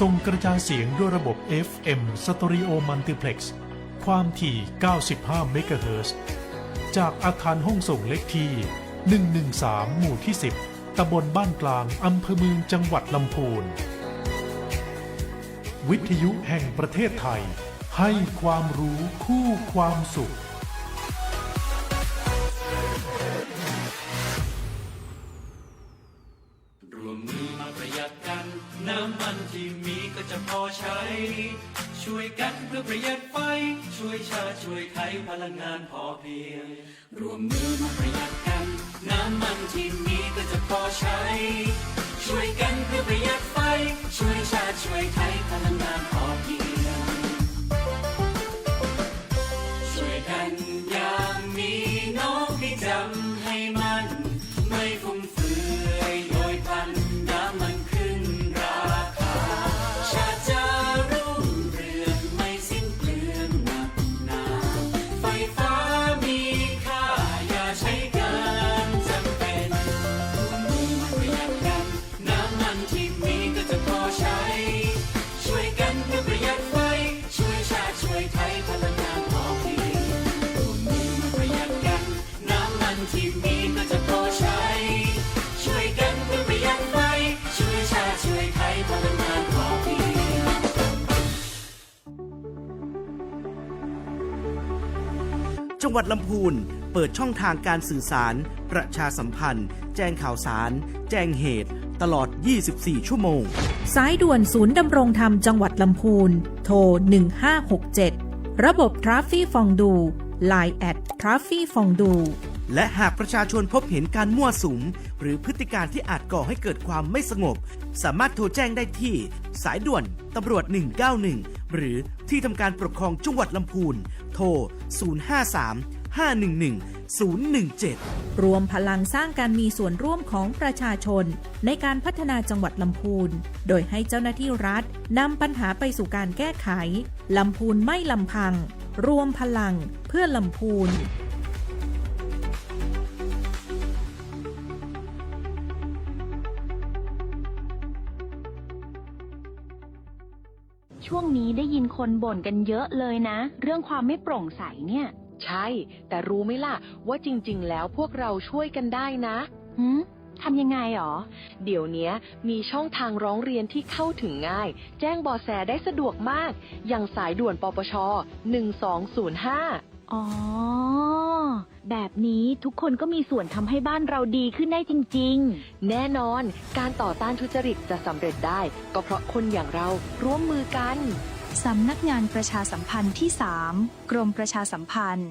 ส่งกระจายเสียงด้วยระบบ FM Stereo Multiplex ความถี่ 95 เมกะเฮิรตซ์จากอาคารห้องส่งเลขที่ 113 หมู่ที่ 10 ตำบลบ้านกลาง อำเภอเมืองจังหวัดลำพูน วิทยุแห่งประเทศไทย ให้ความรู้คู่ความสุขรวมมือมาประหยัดกันน้ำมันที่มีก็จะพอใช้ ช่วยกันเพื่อประหยัดไฟช่วยชาติช่วยไทยพลังงานพอเพียงรวมมือมาประหยัดกันน้ำมันที่มีก็จะพอใช้ ช่วยกันเพื่อประหยัดไฟช่วยชาติช่วยไทยพลังงานพอเพียงช่วยกันอย่างมีน้องให้จำให้มันไม่ฟุ่มเฟือยโดยพลันน้ำมันขึ้นราคาชาติจะรุ่งเรืองไม่สิ้นเปลืองหนักหนาไฟฟ้ามีค่าอย่าใช้เกินจำเป็นร่วมมือมาประหยัดกันน้ำมันที่มีก็จะพอใช้ช่วยกันเพื่อประหยัดไฟช่วยชาติช่วยไทยพลังงานพอเพียงร่วมมือมาประหยัดกันน้ำมันที่มีก็จะพอใช้ช่วยกันเพื่อประหยัดไฟช่วยชาติช่วยไทยพลังงานพอเพียง จังหวัดลำพูนเปิดช่องทางการสื่อสารประชาสัมพันธ์แจ้งข่าวสารแจ้งเหตุตลอด 24 ชั่วโมงสายด่วนศูนย์ดำรงธรรมจังหวัดลำพูนโทร 1567 ระบบทราฟฟี่ฟองดู Line แอดทราฟฟี่ฟองดู และหากประชาชนพบเห็นการมั่วสุมหรือพฤติการที่อาจก่อให้เกิดความไม่สงบสามารถโทรแจ้งได้ที่สายด่วนตำรวจ 191 หรือที่ทำการปกครองจังหวัดลำพูนโทร 053-511-017 รวมพลังสร้างการมีส่วนร่วมของประชาชนในการพัฒนาจังหวัดลำพูนโดยให้เจ้าหน้าที่รัฐนำปัญหาไปสู่การแก้ไขลำพูนไม่ลำพังรวมพลังเพื่อลำพูนช่วงนี้ได้ยินคนบ่นกันเยอะเลยนะ เรื่องความไม่โปร่งใสเนี่ยใช่แต่รู้ไหมล่ะว่าจริงๆแล้วพวกเราช่วยกันได้นะทำยังไงหรอเดี๋ยวนี้มีช่องทางร้องเรียนที่เข้าถึงง่ายแจ้งเบาะแสได้สะดวกมากอย่างสายด่วนปปช1205อ๋อแบบนี้ทุกคนก็มีส่วนทำให้บ้านเราดีขึ้นได้จริงๆแน่นอนการต่อต้านทุจริตจะสำเร็จได้ก็เพราะคนอย่างเราร่วมมือกันสำนักงานประชาสัมพันธ์ที่ 3 กรมประชาสัมพันธ์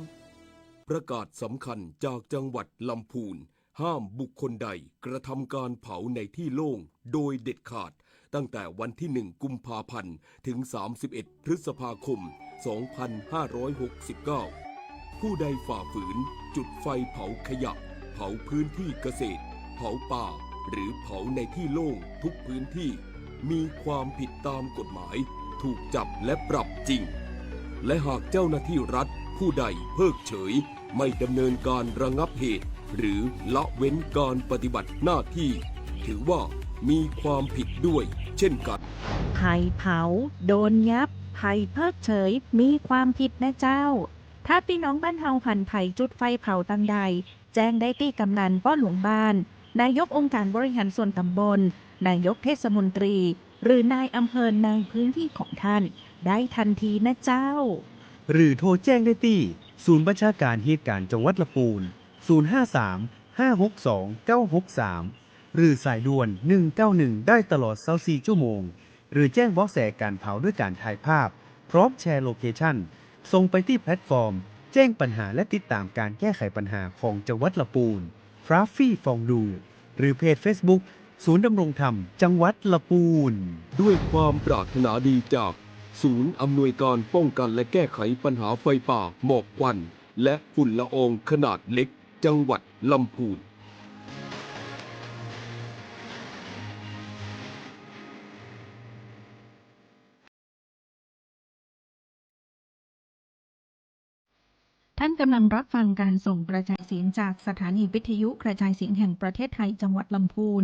ประกาศสำคัญจากจังหวัดลำพูนห้ามบุคคลใดกระทำการเผาในที่โล่งโดยเด็ดขาดตั้งแต่วันที่ 1 กุมภาพันธ์ถึง 31 พฤษภาคม 2569 ผู้ใดฝ่าฝืนจุดไฟเผาขยะเผาพื้นที่เกษตรเผาป่าหรือเผาในที่โล่งทุกพื้นที่มีความผิดตามกฎหมายถูกจับและปรับจริงและหากเจ้าหน้าที่รัฐผู้ใดเพิกเฉยไม่ดำเนินการระงับเหตุหรือละเว้นการปฏิบัติหน้าที่ถือว่ามีความผิดด้วยเช่นกันไผ่เผาโดนยับไผ่เพิกเฉยมีความผิดนะเจ้าถ้าพี่น้องบ้านเฮาหันไผ่จุดไฟเผาตังใดแจ้งได้ที่กำนันป้อหลวงบ้านนายกองค์การบริหารส่วนตำบลนายกเทศมนตรีหรือนายอำเภอในพื้นที่ของท่านได้ทันทีนะเจ้าหรือโทรแจ้งได้ที่ศูนย์บัญชาการเหตุการณ์จังหวัดลำพูน053-562-963 หรือสายด่วน 191 ได้ตลอด24 ชั่วโมงหรือแจ้งเบาะแสการเผาด้วยการถ่ายภาพพร้อมแชร์โลเคชั่นส่งไปที่แพลตฟอร์มแจ้งปัญหาและติดตามการแก้ไขปัญหาของจังหวัดลำพูนฟราฟฟี่ฟองดูหรือเพจ Facebook ศูนย์ดำรงธรรมจังหวัดลำพูนด้วยความปรารถนาดีจากศูนย์อำนวยการป้องกันและแก้ไขปัญหาไฟป่าหมอกควันและฝุ่นละอองขนาดเล็กจังหวัดลำพูนท่าน านกำลังรับฟังการส่งกระจายเสียงจากสถานีวิทยุกระจายเสียงแห่งประเทศไทยจังหวัดลำพูน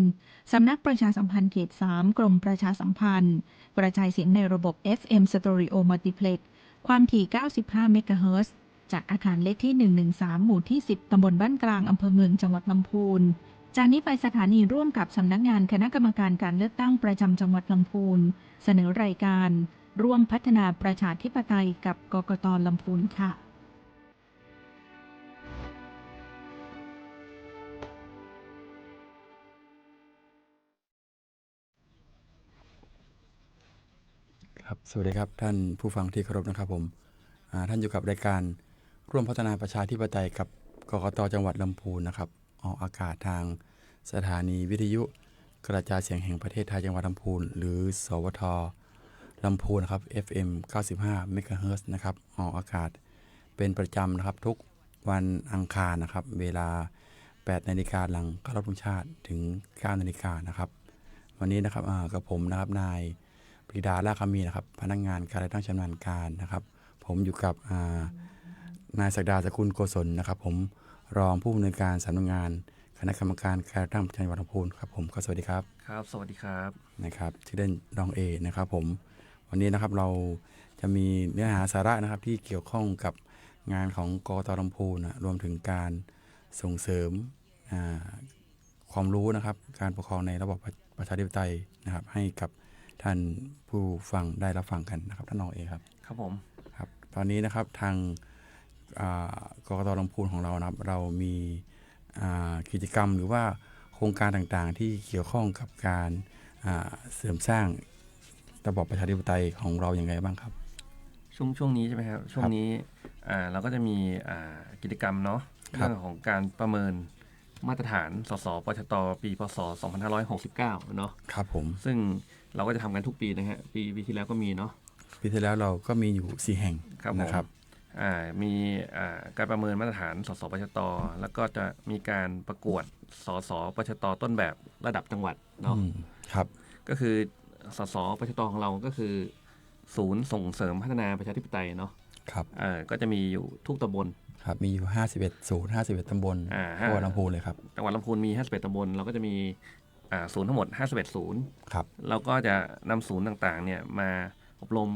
สำนักประชาสัมพันธ์เขต 3 กรมประชาสัมพันธ์กระจายเสียงในระบบ FM Stereo Multiplex ความถี่ 95 เมกะเฮิรตซ์ จากอาคารเลขที่ 113 หมู่ที่ 10 ตำบลบ้านกลาง อำเภอเมือง จังหวัดลำพูน จากนี้ไปสถานีร่วมกับสำนักงานคณะกรรมการการเลือกตั้งประจำจังหวัดลำพูนเสนอรายการร่วมพัฒนาประชาธิปไตยกับกกต.ลำพูนค่ะครับสวัสดีครับท่านผู้ฟังที่เคารพนะครับผมท่านอยู่กับรายการร่วมพัฒนาประชาธิปไตยกับกกต.จังหวัดลำพูนนะครับออกอากาศทางสถานีวิทยุกระจายเสียงแห่งประเทศไทยจังหวัดลำพูนหรือสวท.ลำพูนนะครับ FM 95 เมกะเฮิรตซ์นะครับออกอากาศเป็นประจำนะครับทุกวันอังคารนะครับเวลา 8 นาฬิกาหลังเคารพธงชาติถึง 9 นาฬิกานะครับวันนี้นะครับกับผมนะครับนายปรีดา ลาคามีนะครับพนักงานการเลือกตั้งชำนาญการนะครับผมอยู่กับนายศักดา สกุลโกศลนะครับผมรองผู้อำนวยการสำนักงานคณะกรรมการการเลือกตั้งจังหวัดลำพูนครับผมก็สวัสดีครับครับสวัสดีครับนะครับชื่อเล่นรองเอนะครับผมวันนี้นะครับเราจะมีเนื้อหาสาระนะครับที่เกี่ยวข้องกับงานของกกต.ลำพูนนะรวมถึงการส่งเสริมความรู้นะครับการปกครองในระบบประชาธิปไตยนะครับให้กับท่านผู้ฟังได้รับฟังกันนะครับท่านรองเอครับครับผมครับตอนนี้นะครับทางกกต.ลำพูนของเรานะครับเรามีกิจกรรมหรือว่าโครงการต่างๆที่เกี่ยวข้องกับการเสริมสร้างระบอบประชาธิปไตยของเราอย่างไรบ้างครับช่วงนี้ใช่ไหมครับช่วงนี้เราก็จะมีกิจกรรมเนาะเรื่องของการประเมินมาตรฐานสสปชตปีพศ2569เนาะครับผมซึ่งเราก็จะทำกันทุกปีนะฮะปีที่แล้วก็มีเนาะปีที่แล้วเราก็มีอยู่4แห่งนะครับมีการประเมินมาตรฐานสสปชตแล้วก็จะมีการประกวดสสปชตต้นแบบระดับจังหวัดเนาะครับก็คือสสปชตของเราก็คือศูนย์ส่งเสริมพัฒนาประชาธิปไตยเนาะครับก็จะมีอยู่ทุกตำบลครับมีอยู่51ศูนย์51ตำบลจังหวัดลำพูนเลยครับจังหวัดลำพูนมี51ตำบลเราก็จะมีศูนย์ทั้งหมด51ศูนย์ครับเราก็จะนำศูนย์ต่างๆเนี่ยมาอบรม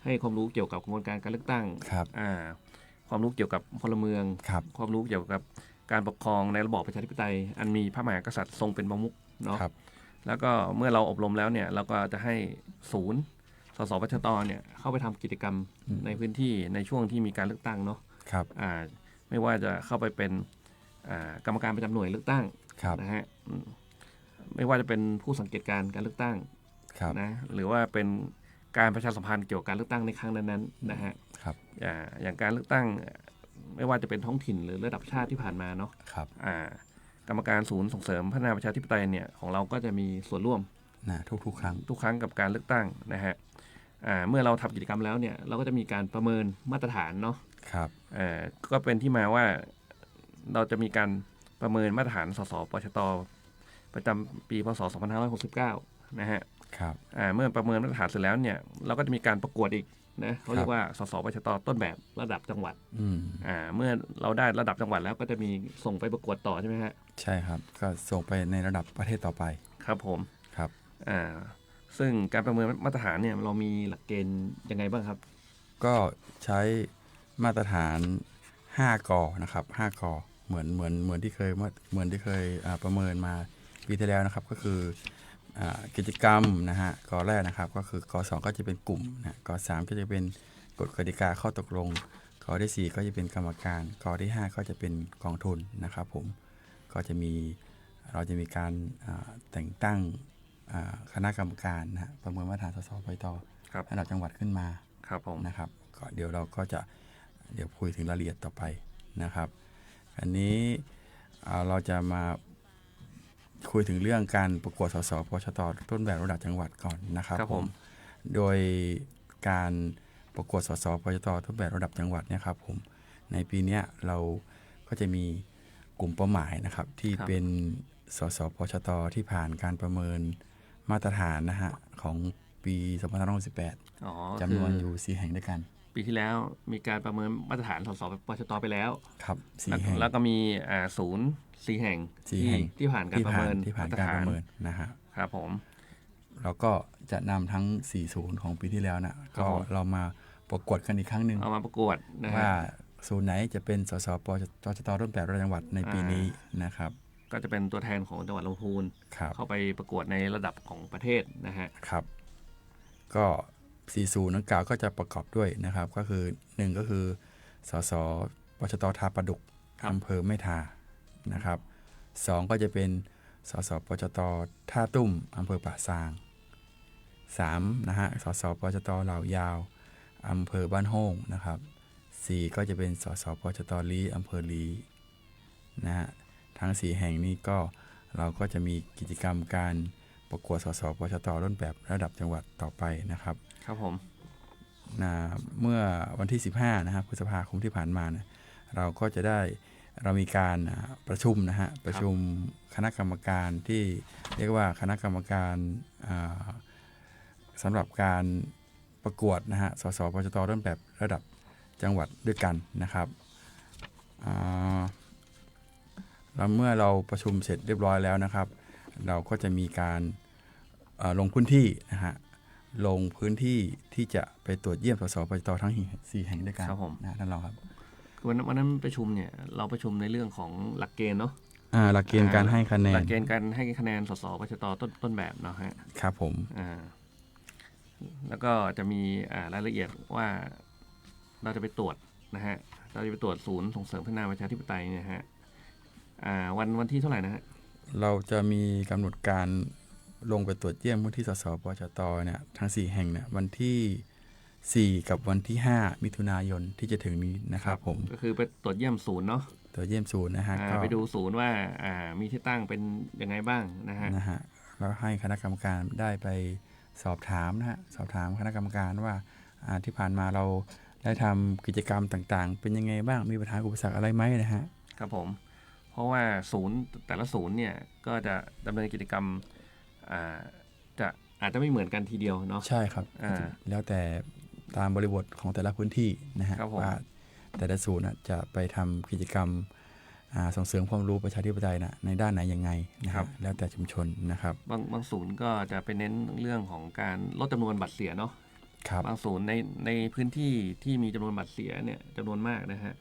ให้ความรู้เกี่ยวกับกระบวนการการเลือกตั้งครับความรู้เกี่ยวกับพลเมืองครับความรู้เกี่ยวกับการปกครองในระบอบประชาธิปไตยอันมีพระมหากษัตริย์ทรงเป็นประมุขเนาะแล้วก็เมื่อเราอบรมแล้วเนี่ยเราก็จะให้ศูนย์สสปชตเนี่ยเข้าไปทำกิจกรรมในพื้นที่ในช่วงที่มีการเลือกตั้งเนาะครับไม่ว่าจะเข้าไปเป็นกรรมการประจำหน่วยเลือกตั้งนะฮะไม่ว่าจะเป็นผู้สังเกตการเลือกตั้งนะหรือว่าเป็นการประชาสัมพันธ์เกี่ยวกับการเลือกตั้งในครั้งนั้นๆนะฮะอย่างการเลือกตั้งไม่ว่าจะเป็นท้องถิ่นหรือระดับชาติที่ผ่านมาเนาะกรรมการศูนย์ส่งเสริมพัฒนาประชาธิปไตยเนี่ยของเราก็จะมีส่วนร่วมทุกครั้งกับการเลือกตั้งนะฮะเมื่อเราทำกิจกรรมแล้วเนี่ยเราก็จะมีการประเมินมาตรฐานเนาะก็เป็นที่มาว่าเราจะมีการประเมินมาตรฐานสสปชตประจำปีพศ2569นะฮะเมื่อประเมินมาตรฐานเสร็จแล้วเนี่ยเราก็จะมีการประกวดอีกนะเขาเรียกว่าสสปชตต้นแบบระดับจังหวัดเมื่อเราได้ระดับจังหวัดแล้วก็จะมีส่งไปประกวดต่อใช่ไหมฮะใช่ครับก็ส่งไปในระดับประเทศต่อไปครับผมครับซึ่งการประเมินมาตรฐานเนี่ยเรามีหลักเกณฑ์ยังไงบ้างครับก็ใช้มาตรฐาน5 กนะครับ5 กเหมือนที่เคยประเมินมาปีที่แล้วนะครับก็คือกิจกรรมนะฮะกแรกนะครับก็คือก2ก็จะเป็นกลุ่มนะก3ก็จะเป็นกฎกติกาข้อตกลงกที่4ก็จะเป็นกรรมการกที่5ก็จะเป็นกองทุนนะครับผมก็จะมีเราจะมีการแต่งตั้งคณะกรรมการนะประเมินมาตรฐานสสปชตระดับจังหวัดขึ้นมานะครับก็เดี๋ยวเราก็จะคุยถึงรายละเอียดต่อไปนะครับอันนี้เราจะมาคุยถึงเรื่องการประกวดสสปชตต้นแบบระดับจังหวัดก่อนนะครับผมโดยการประกวดสสปชตต้นแบบระดับจังหวัดเนี่ยครับผมในปีนี้เราก็จะมีกลุ่มเป้าหมายนะครับที่เป็นสสปชตที่ผ่านการประเมินมาตรฐานนะฮะของปี2568จำนวนอยู่4แห่งด้วยกัน ปีที่แล้วมีการประเมินมาตรฐานสสปชตไปแล้ว ครับ4 แห่ง แล้วก็มีศูนย์4 แห่ง 4 แห่ง ที่ผ่านการประเมิน ที่ผ่านการประเมินนะฮะ ครับผม เราก็จะนำทั้ง4ศูนย์ของปีที่แล้วนะก็เรามาประกวดกันอีกครั้งหนึ่ง เอามาประกวดนะฮะ ว่าศูนย์ไหนจะเป็นสสปชตต้นแบบระดับจังหวัดในปีนี้นะครับ ก็จะเป็นตัวแทนของจังหวัดลำพูนเข้าไปประกวดในระดับของประเทศนะฮะครับก็4ศูนย์นั้นกล่าวก็จะประกอบด้วยนะครับก็คือ1ก็คือสสปชตท่าประดุกอำเภอแม่ทานะครับ2ก็จะเป็นสสปชตท่าตุ้มอำเภอป่าซาง3นะฮะสสปชตเหล่ายาวอำเภอบ้านโฮ่งนะครับ4ก็จะเป็นสสปชตลีอำเภอลีนะฮะทั้ง4แห่งนี้ก็เราก็จะมีกิจกรรมการประกวดสสปชตต้นแบบระดับจังหวัดต่อไปนะครับครับผมเมื่อวันที่15นะครับพฤษภาคมที่ผ่านมานะเรามีการประชุมนะฮะประชุมคณะกรรมการที่เรียกว่าคณะกรรมการสำหรับการประกวดนะฮะสสปชตต้นแบบระดับจังหวัดด้วยกันนะครับแล้วเมื่อเราประชุมเสร็จเรียบร้อยแล้วนะครับเราก็จะมีการลงพื้นที่นะฮะลงพื้นที่ที่จะไปตรวจเยี่ยมสสปชตทั้ง4แห่งด้วยกันนะท่านรองครับวันนั้นประชุมเนี่ยเราประชุมในเรื่องของหลักเกณฑ์เนาะหลักเกณฑ์การให้คะแนนหลักเกณฑ์การให้คะแนนสสปชตต้นแบบเนาะฮะครับผมแล้วก็จะมีรายละเอียดว่าเราจะไปตรวจนะฮะเราจะไปตรวจศูนย์ส่งเสริมพัฒนาประชาธิปไตยนะฮะวันที่เท่าไหร่นะฮะเราจะมีกำหนดการลงไปตรวจเยี่ยมพื้นที่สสปชตเนี่ยทั้ง4แห่งเนี่ยวันที่4กับวันที่5มิถุนายนที่จะถึงนี้นะครับผมก็คือไปตรวจเยี่ยมศูนย์เนาะตรวจเยี่ยมศูนย์นะฮะไปดูศูนย์ว่ามีที่ตั้งเป็นยังไงบ้างนะฮะแล้วให้คณะกรรมการได้ไปสอบถามนะฮะสอบถามคณะกรรมการว่าที่ผ่านมาเราได้ทำกิจกรรมต่างๆเป็นยังไงบ้างมีปัญหาอุปสรรคอะไรไหมนะฮะครับผมเพราะว่าศูนย์แต่ละศูนย์เนี่ยก็จะดำเนินกิจกรรมอาจจะไม่เหมือนกันทีเดียวเนาะใช่ครับแล้วแต่ตามบริบทของแต่ละพื้นที่นะฮะว่าแต่ละศูนย์จะไปทำกิจกรรมส่งเสริมความรู้ประชาธิปไตยในด้านไหนยังไงนะครับแล้วแต่ชุมชนนะครับบางศูนย์ก็จะไปเน้นเรื่องของการลดจำนวนบัตรเสียเนาะบางศูนย์ในพื้นที่ที่มีจำนวนบัตรเสียเนี่ยจำนวนมากนะฮะ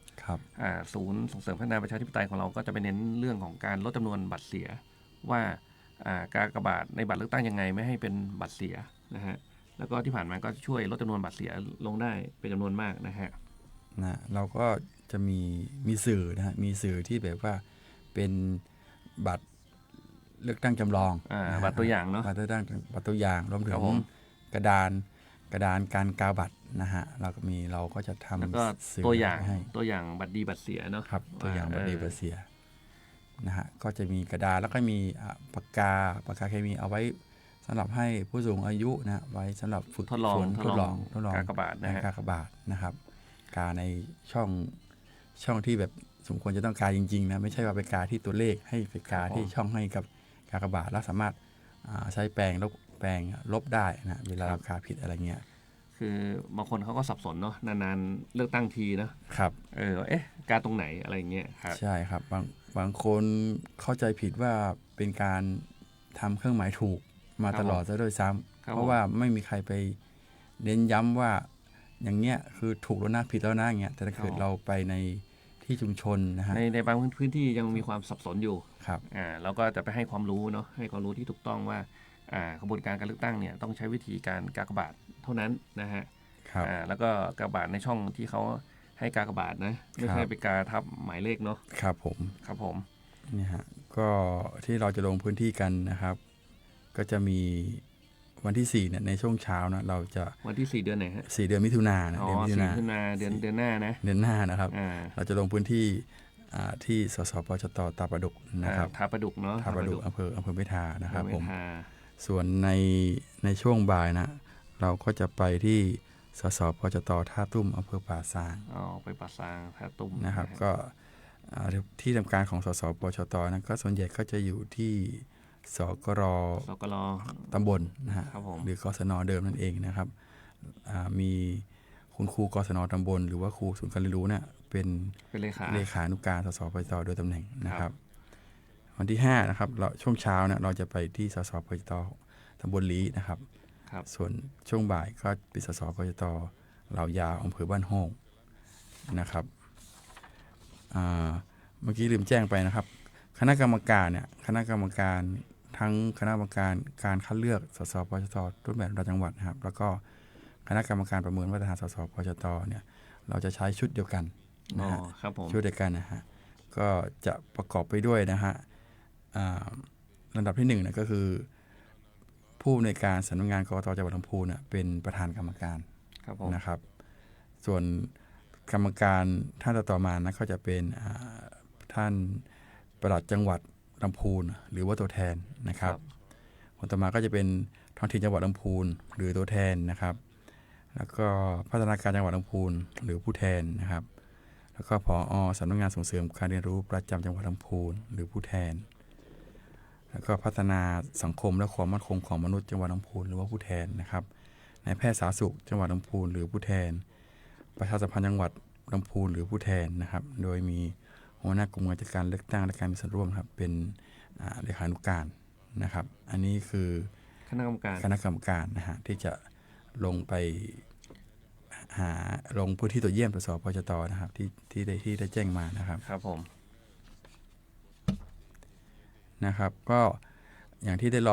ศูนย์ส่งเสริมพัฒนาประชาธิปไตยของเราก็จะไปเน้นเรื่องของการลดจำนวนบัตรเสียว่าการกระบาดในบัตรเลือกตั้งยังไงไม่ให้เป็นบัตรเสียนะฮะแล้วก็ที่ผ่านมาก็ช่วยลดจำนวนบัตรเสียลงได้เป็นจำนวนมากนะฮะเราก็จะมีสื่อนะฮะมีสื่อที่แบบว่าเป็นบัตรเลือกตั้งจำลองบัตรตัวอย่างเนาะบัตรตัวอย่างรวมถึงกระดานการกาบัตรนะฮะเราก็จะทำแล้วก็ตัวอย่างบัตรดีบัตรเสียเนาะครับตัวอย่างบัตรดีบัตรเสียนะฮะก็จะมีกระดาษแล้วก็มีปากกาเคมีเอาไว้สำหรับให้ผู้สูงอายุนะไว้สำหรับฝึกทดลองกากบาทนะฮะกากบาทนะครับกาในช่องที่แบบสมควรจะต้องกาจริงๆนะไม่ใช่ว่าไปกาที่ตัวเลขให้ไปกาที่ช่องให้กับกากบาทแล้วสามารถใช้แปรงลบได้นะเวลาเรากาผิดอะไรเงี้ยคือบางคนเขาก็สับสนเนาะนานๆเลือกตั้งทีนะครับกาตรงไหนอะไรเงี้ยครับใช่ครับบางคนเข้าใจผิดว่าเป็นการทำเครื่องหมายถูกมาตลอดซะด้วยซ้ำเพราะว่าไม่มีใครไปเน้นย้ำว่าอย่างเงี้ยคือถูกแล้วนะผิดแล้วนะเงี้ยแต่ถ้าเกิดเราไปในที่ชุมชนนะฮะในบางพื้นที่ยังมีความสับสนอยู่ครับเราก็จะไปให้ความรู้เนาะให้ความรู้ที่ถูกต้องว่ากระบวนการเลือกตั้งเนี่ยต้องใช้วิธีการกากบาทเท่านั้นนะฮะแล้วก็กากบาทในช่องที่เขาให้กากบาทนะไม่ใช่ไปกาทับหมายเลขเนาะครับผมนี่ฮะก็ที่เราจะลงพื้นที่กันนะครับก็จะมีวันที่4เนี่ยในช่วงเช้านะเราจะวันที่4เดือนไหนฮะ4เดือนมิถุนายนเดือนมิถุนายนเดือนหน้านะเดือนหน้านะครับเราจะลงพื้นที่ที่สสปชตตาประดุกนะครับท่าประดุกเนาะท่าประดุกอำเภอแม่ทานะครับผมส่วนในช่วงบ่ายนะเราก็จะไปที่สสปชตท่าตุ้มอำเภอป่าซางไปป่าซางท่าตุ้มนะครับก็ที่ทำการของสสปชตนั้นก็ส่วนใหญ่ก็จะอยู่ที่สกรตำบลนะฮะหรือกศนเดิมนั่นเองนะครับมี คุณครูกศนตำบลหรือว่าครูศูนย์การเรียนรู้เนี่ยเป็นเลขานุการสสปจตโดยตำแหน่งนะครับวันที่5นะครับเราช่วงเช้าเนี่ยเราจะไปที่สสปจตตำบลลี้นะครับส่วนช่วงบ่ายก็เป็นสสปจตเหล่ายาวอำเภอบ้านโฮงนะครับเมื่อกี้ลืมแจ้งไปนะครับคณะกรรมการเนี่ยคณะกรรมการทั้งคณะกรรมการการคัดเลือกสสปจตต้นแบบระดับจังหวัดนะครับแล้วก็คณะกรรมการประเมินมาตรฐานสสปจตเนี่ยเราจะใช้ชุดเดียวกันนะฮะชุดเดียวกันนะฮะก็จะประกอบไปด้วยนะฮะลำดับที่1เนี่ยก็คือผู้ในการสำนักงานกกตจังหวัดลำพูนเป็นประธานกรรมการนะครับส่วนกรรมการท่านต่อมานะก็จะเป็นท่านปลัดจังหวัดลำพูนหรือว่าตัวแทนนะครับคนต่อมาก็จะเป็นท้องถิ่นจังหวัดลำพูนหรือตัวแทนนะครับแล้วก็พัฒนาการจังหวัดลำพูนหรือผู้แทนนะครับแล้วก็ผอ.สำนักงานส่งเสริมการเรียนรู้ประจำจังหวัดลำพูนหรือผู้แทนแล้วก็พัฒนาสังคมและความมั่นคงของมนุษย์จังหวัดลำพูนหรือว่าผู้แทนนะครับนายแพทย์สาธารณสุขจังหวัดลำพูนหรือผู้แทนประชาสัมพันธ์จังหวัดลำพูนหรือผู้แทนนะครับโดยมีหัวหน้ากลุ่มงานจัดการเลือกตั้งและการมีส่วนร่วมครับเป็นเลขานุการนะครับอันนี้คือคณะกรรมการนะฮะที่จะลงไปลงพื้นที่ตรวจเยี่ยมสสปจตนะครับที่ได้แจ้งมานะครับครับผมนะครับก็อย่างที่ท่าน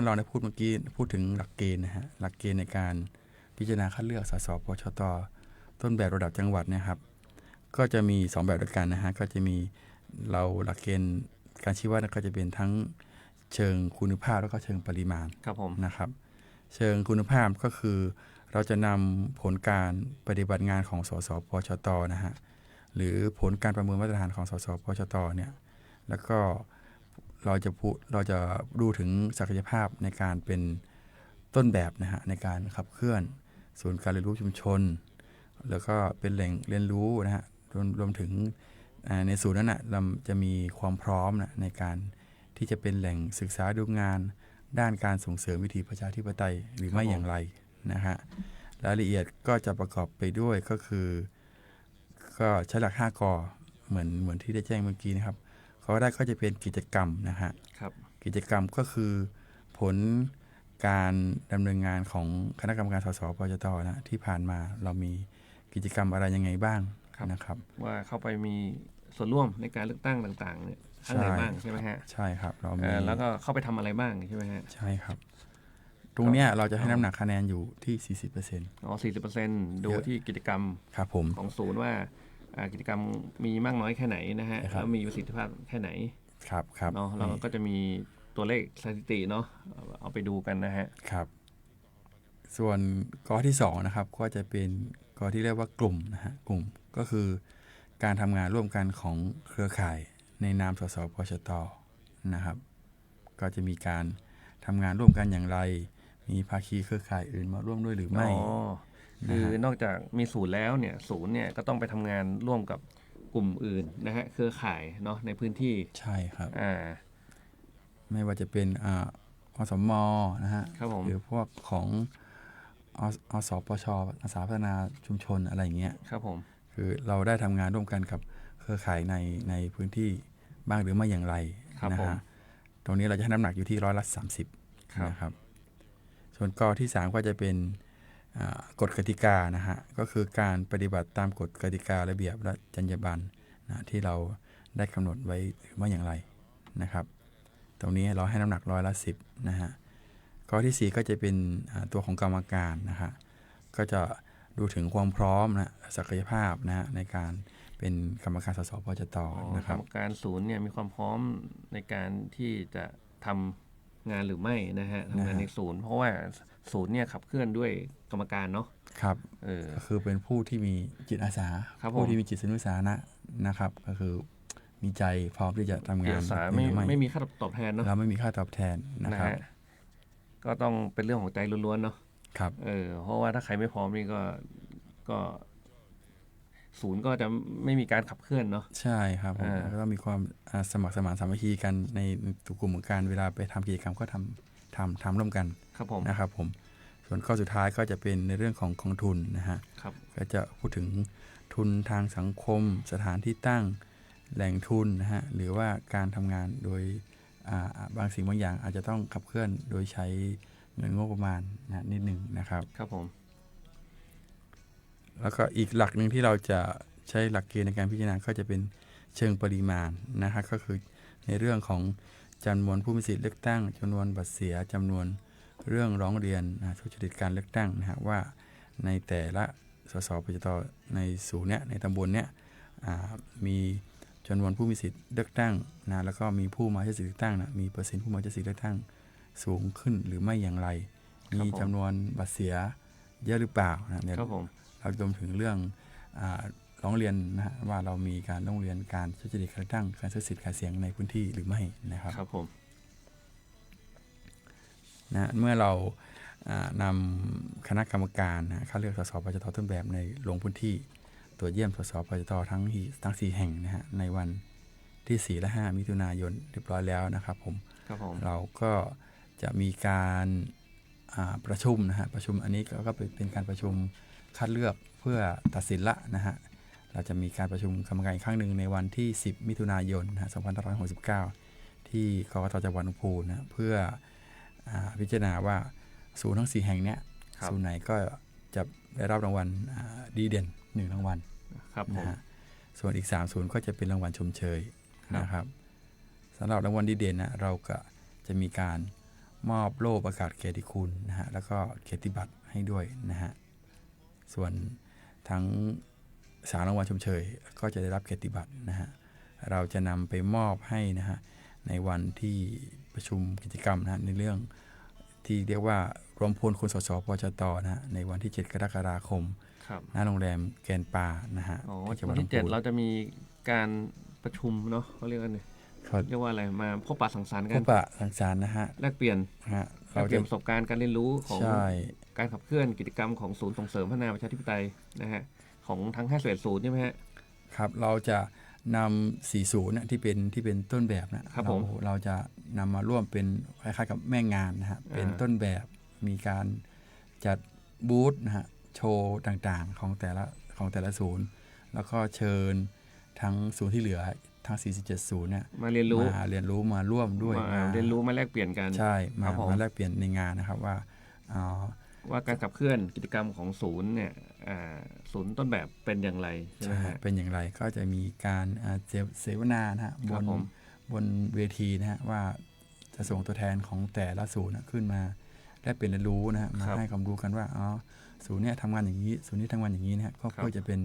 รองได้พูดเมื่อกี้พูดถึงหลักเกณฑ์นะฮะหลักเกณฑ์ในการพิจารณาคัดเลือกสสปจตต้นแบบระดับจังหวัดนะครับก็จะมี2แบบด้วยกันนะฮะก็จะมีเราหลักเกณฑ์การชี้วัดก็จะเป็นทั้งเชิงคุณภาพแล้วก็เชิงปริมาณนะครับเชิงคุณภาพก็คือเราจะนำผลการปฏิบัติงานของสสปจตนะฮะหรือผลการประเมินมาตรฐานของสสปจตเนี่ยแล้วก็เราจะดูถึงศักยภาพในการเป็นต้นแบบนะฮะในการขับเคลื่อนศูนย์การเรียนรู้ชุมชนแล้วก็เป็นแหล่งเรียนรู้นะฮะรวมถึงในศูนย์นั้นนะเราจะมีความพร้อมนะในการที่จะเป็นแหล่งศึกษาดูงานด้านการส่งเสริมวิถีประชาธิปไตยหรือไม่อย่างไรนะฮะรายละเอียดก็จะประกอบไปด้วยก็คือก็ใช้หลัก5 กเหมือนที่ได้แจ้งเมื่อกี้นะครับข้อแรกก็จะเป็นกิจกรรมนะฮะกิจกรรมก็คือผลการดำเนินงานของคณะกรรมการสสปจตนะที่ผ่านมาเรามีกิจกรรมอะไรยังไงบ้างนะครับว่าเข้าไปมีส่วนร่วมในการเลือกตั้งต่างๆเนี่ยอะไรบ้างใช่ไหมฮะใช่ครับเรามีแล้วก็เข้าไปทำอะไรบ้างใช่ไหมฮะใช่ครับตรงเนี้ยเราจะให้น้ำหนักคะแนนอยู่ที่ 40%อ๋อ 40%ดูที่กิจกรรมครับผมของศูนย์ว่ากิจกรรมมีมากน้อยแค่ไหนนะฮะแล้วมีประสิทธิภาพแค่ไหนครับเนาะเราก็จะมีตัวเลขสถิติเนาะเอาไปดูกันนะฮะครับส่วนกอที่2นะครับก็จะเป็นกอที่เรียกว่ากลุ่มนะฮะกลุ่มก็คือการทำงานร่วมกันของเครือข่ายในนามสสปจตนะครับก็จะมีการทำงานร่วมกันอย่างไรมีภาคีเครือข่ายอื่นมาร่วมด้วยหรือไม่คือนอกจากมีศูนย์แล้วเนี่ยศูนย์เนี่ยก็ต้องไปทำงานร่วมกับกลุ่มอื่นนะฮะเครือข่ายเนาะในพื้นที่ใช่ครับไม่ว่าจะเป็นอสม.นะฮะหรือพวกของอสปช.อาสาพัฒนาชุมชนอะไรอย่างเงี้ยครับผมคือเราได้ทำงานร่วมกันกับเครือข่ายในพื้นที่บ้างหรือไม่อย่างไรนะฮะตรงนี้เราจะให้น้ำหนักอยู่ที่30%นะครับส่วนกอที่3ก็จะเป็นกฎกติกานะฮะก็คือการปฏิบัติตามกฎกติการะเบียบและจรรยาบรรณนะที่เราได้กำหนดไว้ว่าอย่างไรนะครับตรงนี้เราให้น้ำหนัก10%นะฮะข้อที่4ก็จะเป็นตัวของกรรมการนะฮะก็จะดูถึงความพร้อมนะศักยภาพนะฮะในการเป็นกรรมการสสปจตนะครับกรรมการศูนย์เนี่ยมีความพร้อมในการที่จะทำงานหรือไม่นะฮะทำงานในศูนย์เพราะว่าศูนย์เนี่ยขับเคลื่อนด้วยกรรมการเนาะครับก็คือเป็นผู้ที่มีจิตอาสาผู้ที่มีจิตสนุสานะครับก็คือมีใจพร้อมที่จะทำงานไม่มีค่าตอบแทนเนาะเราไม่มีค่าตอบแทนนะครับก็ต้องเป็นเรื่องของใจล้วนๆเนาะครับเพราะว่าถ้าใครไม่พร้อมนี่ก็ศูนย์ก็จะไม่มีการขับเคลื่อนเนาะใช่ครับก็ต้องมีความสมัครสมานสามัคคีกันในกลุ่มของการเวลาไปทำกิจกรรมก็ทำร่วมกันครับผมนะครับผม ส่วนข้อสุดท้ายก็จะเป็นในเรื่องของกองทุนนะฮะก็จะพูดถึงทุนทางสังคมสถานที่ตั้งแหล่งทุนนะฮะหรือว่าการทำงานโดยบางสิ่งบางอย่างอาจจะต้องขับเคลื่อนโดยใช้เงินงบประมาณนะนิดหนึ่งนะครับครับผมแล้วก็อีกหลักหนึ่งที่เราจะใช้หลักเกณฑ์ในการพิจารณาก็จะเป็นเชิงปริมาณนะฮะก็คือในเรื่องของจำนวนผู้มีสิทธิ์เลือกตั้งจำนวนบัตรเสียจำนวนเรื่องร้องเรียนทุจริตการเลือกตั้งนะฮะว่าในแต่ละสสปจตในศูนย์เนี้ยในตำบลเนี้ยมีจำนวนผู้มีสิทธิ์เลือกตั้งนะแล้วก็มีผู้มาใช้สิทธิ์เลือกตั้งนะมีเปอร์เซ็นต์ผู้มาใช้สิทธิ์เลือกตั้งสูงขึ้นหรือไม่อย่างไรมีจำนวนบัตรเสียเยอะหรือเปล่านะเนี่ยเรารวมถึงเรื่องร้องเรียนนะฮะว่าเรามีการร้องเรียนการทุจริตการเลือกตั้งการใช้สิทธิ์ขายเสียงในพื้นที่หรือไม่นะครับครับผมนะเมื่อเรานำคณะกรรมการนะเขาเรียกสสปจตต้นแบบในลงพื้นที่ตรวจเยี่ยมสสปจตทั้ง4แห่งนะฮะในวันที่4และ5มิถุนายนเรียบร้อยแล้วนะครับผมเราก็จะมีการประชุมนะฮะประชุมอันนี้ก็เป็นการประชุมคัดเลือกเพื่อตัดสินละนะฮะเราจะมีการประชุมกรรมการอีกครั้งหนึ่งในวันที่10มิถุนายน2569ที่กกตจังหวัดลำพูนนะเพื่อพิจารณาว่าศูนย์ทั้ง4แห่งเนี้ยศูนย์ไหนก็จะได้รับรางวัลดีเด่น1รางวัลนะฮะส่วนอีก3ศูนย์ก็จะเป็นรางวัลชมเชยนะครับสำหรับรางวัลดีเด่นนะเราก็จะมีการมอบโล่ประกาศเกียรติคุณนะฮะแล้วก็เกียรติบัตรให้ด้วยนะฮะส่วนทั้ง3รางวัลชมเชยก็จะได้รับเกียรติบัตรนะฮะเราจะนำไปมอบให้นะฮะในวันที่ประชุมกิจกรรมนะในเรื่องที่เรียกว่ารวมพลคนสสปจตนะฮะในวันที่7กรกฎาคมณโรงแรมแกนปานะฮะวันที่7เราจะมีการประชุมเนาะเขาเรียกว่าอะไรมาพบปะสังสรรค์กันพบปะสังสรรค์นะฮะแลกเปลี่ยนประสบการณ์การเรียนรู้ของการขับเคลื่อนกิจกรรมของศูนย์ส่งเสริมพัฒนาประชาธิปไตยนะฮะของทั้ง51ศูนย์ใช่ไหมฮะครับเราจะนำ4ศูนย์ที่เป็นต้นแบบนะเราจะนำมาร่วมเป็นคล้ายๆกับแม่งานนะฮะเป็นต้นแบบมีการจัดบูธนะฮะโชว์ต่างๆของแต่ละศูนย์แล้วก็เชิญทั้งศูนย์ที่เหลือทั้ง47ศูนย์เนี่ยมาเรียนรู้มาร่วมด้วยมาเรียนรู้มาแลกเปลี่ยนกันใช่มาแลกเปลี่ยนในงานนะครับว่าการขับเคลื่อนกิจกรรมของศูนย์เนี่ยศูนย์ต้นแบบเป็นอย่างไรใช่ไหมเป็นอย่างไรก็จะมีการเสวนานะฮะบนเวทีนะฮะว่าจะส่งตัวแทนของแต่ละศูนย์ขึ้นมาและเป็นเรียนรู้นะฮะมาให้ความรู้กันว่าศูนย์เนี่ยทำงานอย่างนี้ศูนย์นี้ทำงานอย่างนี้นะฮะก็เพื่อจะเป็น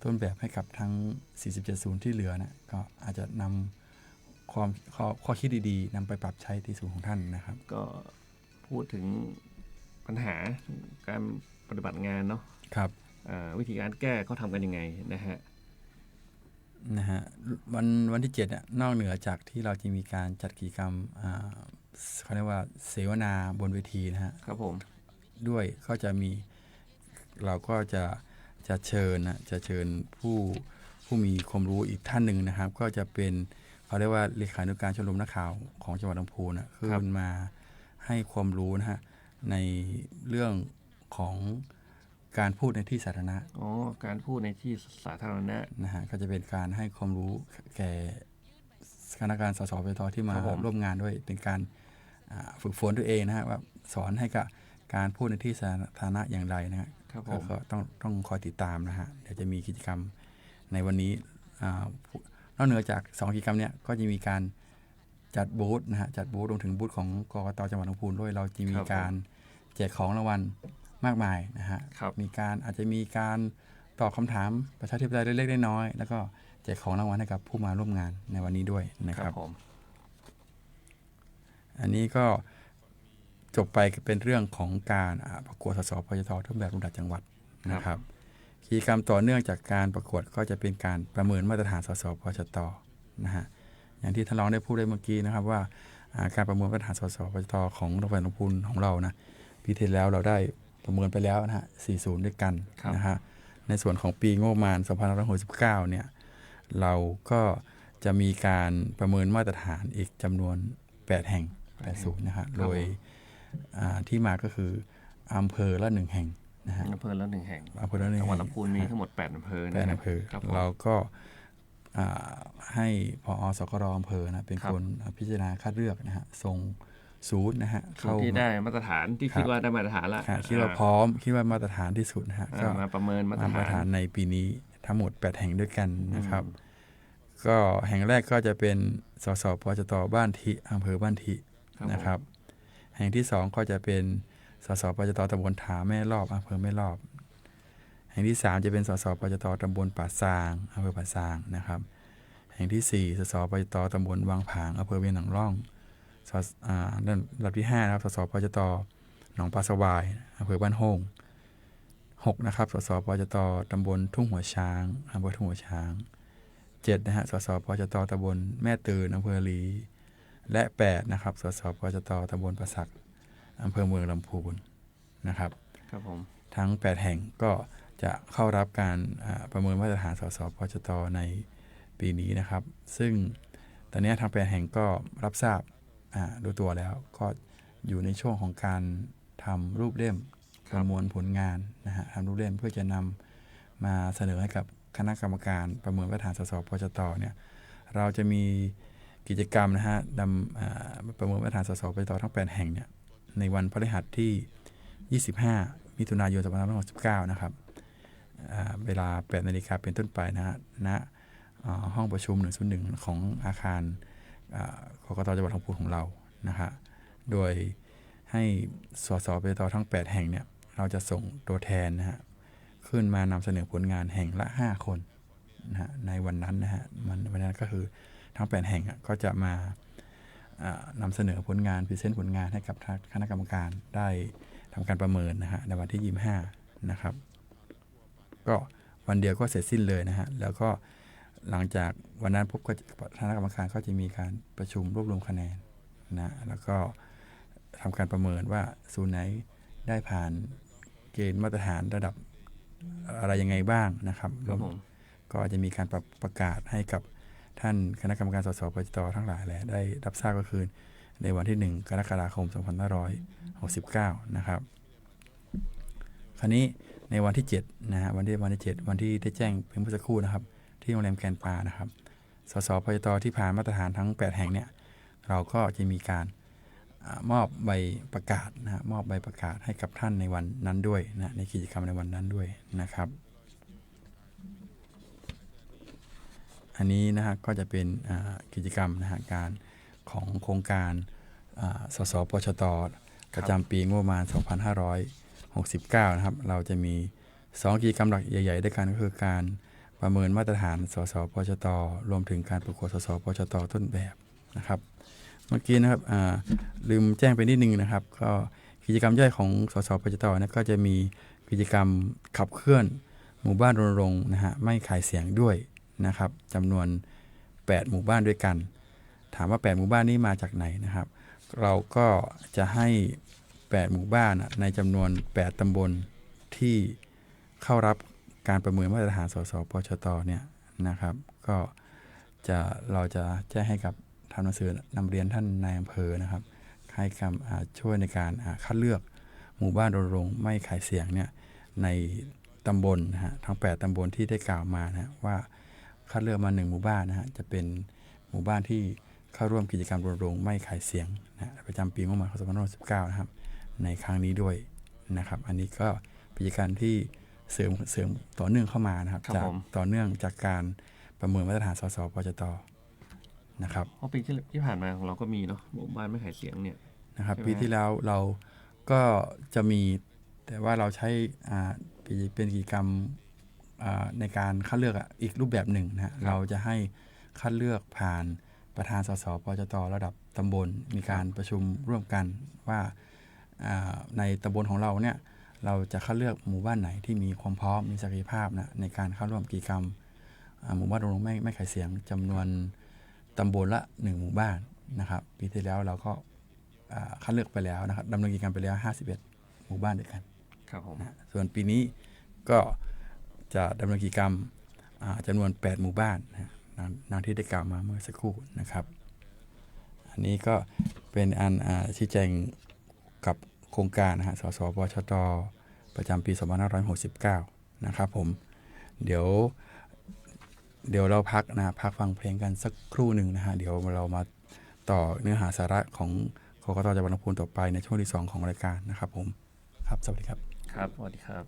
ต้นแบบให้กับทั้ง47ศูนย์ที่เหลือนะก็อาจจะนำข้อคิดดีๆนำไปปรับใช้ที่ศูนย์ของท่านนะครับก็พูดถึงปัญหาการปฏิบัติงานเนาะครับวิธีการแก้เขาทำกันยังไงนะฮะวันที่7เนี่ยนอกเหนือจากที่เราจะมีการจัดกิจกรรมเขาเรียกว่าเสวนาบนเวทีนะฮะครับผมด้วยก็จะมีเราก็จะเชิญผู้มีความรู้อีกท่านหนึ่งนะครับก็จะเป็นเขาเรียกว่าเลขานุการชมรมนักข่าวของจังหวัดลำพูนนะขึ้นมาให้ความรู้นะฮะในเรื่องของการพูดในที่สาธารณะการพูดในที่สาธารณะนะฮะก็จะเป็นการให้ความรู้แก่คณะกรรมการสสปจตที่มาร่วมงานด้วยเป็นการฝึกฝนตัวเองนะฮะว่าสอนให้กับการพูดในที่สาธารณะอย่างไรนะฮะก็ต้องคอยติดตามนะฮะเดี๋ยวจะมีกิจกรรมในวันนี้นอกเหนือจาก2กิจกรรมเนี้ยก็จะมีการจัดบูธนะฮะจัดบูธรวมถึงบูธของกกตจังหวัดลำพูนด้วยเราจะมีการแจกของรางวัลมากมายนะฮะอาจจะมีการตอบคำถามประชาธิปไตยเล็กๆน้อยๆแล้วก็แจกของรางวัลให้กับผู้มาร่วมงานในวันนี้ด้วยนะครับอันนี้ก็จบไปเป็นเรื่องของการประกวดสสปจตต้นแบบระดับจังหวัดนะครับกิจกรรมต่อเนื่องจากการประกวดก็จะเป็นการประเมินมาตรฐานสสปจตนะฮะอย่างที่ท่านรองได้พูดได้เมื่อกี้นะครับว่าการประเมินมาตรฐานสสปจตของจังหวัดลำพูนของเรานะปีที่แล้วเราได้ประเมินไปแล้วนะฮะ4ศูนย์ด้วยกันนะฮะในส่วนของปีงบประมาณ2569เนี่ยเราก็จะมีการประเมินมาตรฐานอีกจำนวน8แห่ง8ศูนย์นะฮะโดยที่มาก็คือ อำเภอละ1 แห่งนะฮะอำเภอละ1 แห่งอำเภอละ1 แห่ง จังหวัดลำพูนมีทั้งหมด8 อำเภอ8 อำเภอเราก็ให้ผอ.สกร.อำเภอนะเป็นคนพิจารณาคัดเลือกนะฮะส่งศูนย์นะฮะเข้าที่ได้มาตรฐานที่คิดว่าได้มาตรฐานละคิดว่าพร้อมคิดว่ามาตรฐานที่สุดนะฮะก็มาประเมินมาตรฐานในปีนี้ทั้งหมด8 แห่งด้วยกันนะครับก็แห่งแรกก็จะเป็นสสปจต.บ้านทิอำเภอบ้านทินะครับแห่งที่2ก็จะเป็นสสปจต.ตำบลถาแม่รอบอำเภอแม่รอบแห่งที่3จะเป็นสสปจต.ตำบลป่าซางอำเภอป่าซางนะครับแห่งที่4สสปจต.ตำบลวังผางอำเภอเวียงหนองร่องลำดับที่5นะครับสสปจต.หนองปลาสวายอำเภอบ้านโฮง6นะครับสสปจต.ตำบลทุ่งหัวช้างอำเภอทุ่งหัวช้าง7นะฮะสสปจต.ตำบลแม่ตื่นอำเภอลีและ8นะครับสสปจต.ตำบลปราสักอำเภอเมืองลำพูนนะครับครับผมทั้ง8 แห่งก็จะเข้ารับการประเมินมาตรฐานสสปจต.ในปีนี้นะครับซึ่งตอนนี้ทาง8 แห่งก็รับทราบดูตัวแล้วก็อยู่ในช่วงของการทำรูปเล่มประมวลผลงานนะฮะทำรูปเล่มเพื่อจะนำมาเสนอให้กับคณะกรรมการประเมินมาตรฐานสสปจต.เนี่ยเราจะมีกิจกรรมนะฮะประเมินมาตรฐานสสปจต.ทั้ง8 แห่งเนี่ยในวันพฤหัสที่25 มิถุนายน 2569นะครับเวลา 8 นาฬิกาเป็นต้นไปนะฮะณห้องประชุม101ของอาคารกกต.จังหวัดลำพูนของเรานะฮะโดยให้สสปจต.ทั้ง8 แห่งเนี่ยเราจะส่งตัวแทนนะฮะขึ้นมานำเสนอผลงานแห่งละ5 คนนะฮะในวันนั้นนะฮะวันนั้นก็คือทั้ง8 แห่งก็จะมานำเสนอผลงานพรีเซนต์ผลงานให้กับคณะกรรมการได้ทำการประเมินนะฮะในวันที่25นะครับก็วันเดียวก็เสร็จสิ้นเลยนะฮะแล้วก็หลังจากวันนั้นปุ๊บก็คณะกรรมการก็จะมีการประชุมรวบรวมคะแนนนะแล้วก็ทำการประเมินว่าศูนย์ไหนได้ผ่านเกณฑ์มาตรฐานระดับอะไรยังไงบ้างนะครับก็จะมีการประกาศให้กับท่านคณะกรรมการสสปจต.ทั้งหลายแหละได้รับทราบก็คือในวันที่1 กรกฎาคม 2569นะครับคราวนี้ในวันที่7นะฮะวันที่7วันที่ได้แจ้งเพิ่งเมื่อสักครู่นะครับที่โรงแรมแกรนด์ปานะครับสสปจต.ที่ผ่านมาตรฐานทั้ง8 แห่งเนี่ยเราก็จะมีการมอบใบประกาศนะมอบใบประกาศให้กับท่านในวันนั้นด้วยนะในกิจกรรมในวันนั้นด้วยนะครับอันนี้นะฮะก็จะเป็นกิจกรรมนะฮะการของโครงการสสปจต.ประจำปีงบประมาณ 2569นะครับเราจะมี2 กิจกรรมหลักใหญ่ๆด้วยกันก็คือการประเมินมาตรฐานสสปจต.รวมถึงการประกวดสสปจต.ต้นแบบนะครับเมื่อกี้นะครับลืมแจ้งไปนิดนึงนะครับก็กิจกรรมย่อยของสสปจต.นะก็จะมีกิจกรรมขับเคลื่อนหมู่บ้านรณรงค์นะฮะไม่ขายเสียงด้วยนะครับจำนวน8 หมู่บ้านด้วยกันถามว่า8 หมู่บ้านนี้มาจากไหนนะครับเราก็จะให้8 หมู่บ้านในจำนวน8 ตำบลที่เข้ารับการประเมินมาตรฐานสสปจต.เนี่ยนะครับก็เราจะแจ้งให้กับทำหนังสือนำเรียนท่านนายอำเภอนะครับให้คำช่วยในการคัดเลือกหมู่บ้านรณรงค์ไม่ขายเสียงเนี่ยในตำบลนะฮะทั้ง8 ตำบลที่ได้กล่าวมานะว่าคัดเลือกมา1 หมู่บ้านนะฮะจะเป็นหมู่บ้านที่เข้าร่วมกิจกรรมรณรงค์ไม่ขายเสียงนะประจำปีงบประมาณ 2569นะครับในครั้งนี้ด้วยนะครับอันนี้ก็กิจกรรมที่เสริมต่อเนื่องเข้ามานะครับจากต่อเนื่องจากการประเมินมาตรฐานสสปจต.นะครับเพราะปีที่ผ่านมาของเราก็มีเนาะหมู่บ้านไม่ขายเสียงเนี่ยนะครับปีที่แล้วเราก็จะมีแต่ว่าเราใช้เป็นกิจกรรมในการคัดเลือกอีกรูปแบบหนึ่งนะฮะเราจะให้คัดเลือกผ่านประธานสสปจต.ระดับตำบลมีการประชุมร่วมกันว่าในตำบลของเราเนี่ยเราจะคัดเลือกหมู่บ้านไหนที่มีความพร้อมมีศักยภาพนะในการเข้าร่วมกิจกรรมหมู่บ้านรณรงค์ไม่ขายเสียงจำนวนตำบลละ1 หมู่บ้านนะครับปีที่แล้วเราก็คัดเลือกไปแล้วนะครับดำเนินกิจกรรมไปแล้ว51 หมู่บ้านด้วยกันครับผมนะส่วนปีนี้ก็จะดำเนินกิจกรรมจำนวน8 หมู่บ้านนะดังที่ได้กล่าวมาเมื่อสักครู่นะครับอันนี้ก็เป็นอันชี้แจงกับ โครงการนะฮะสสปชตประจำปี 2569 นะครับผมเดี๋ยวเราพักฟังเพลงกันสักครู่หนึ่งนะฮะเดี๋ยวเรามาต่อเนื้อหาสาระของกกต.จังหวัดลำพูนต่อไปในช่วงที่ 2 ของรายการนะครับผมครับสวัสดีครับครับสวัสดีครับ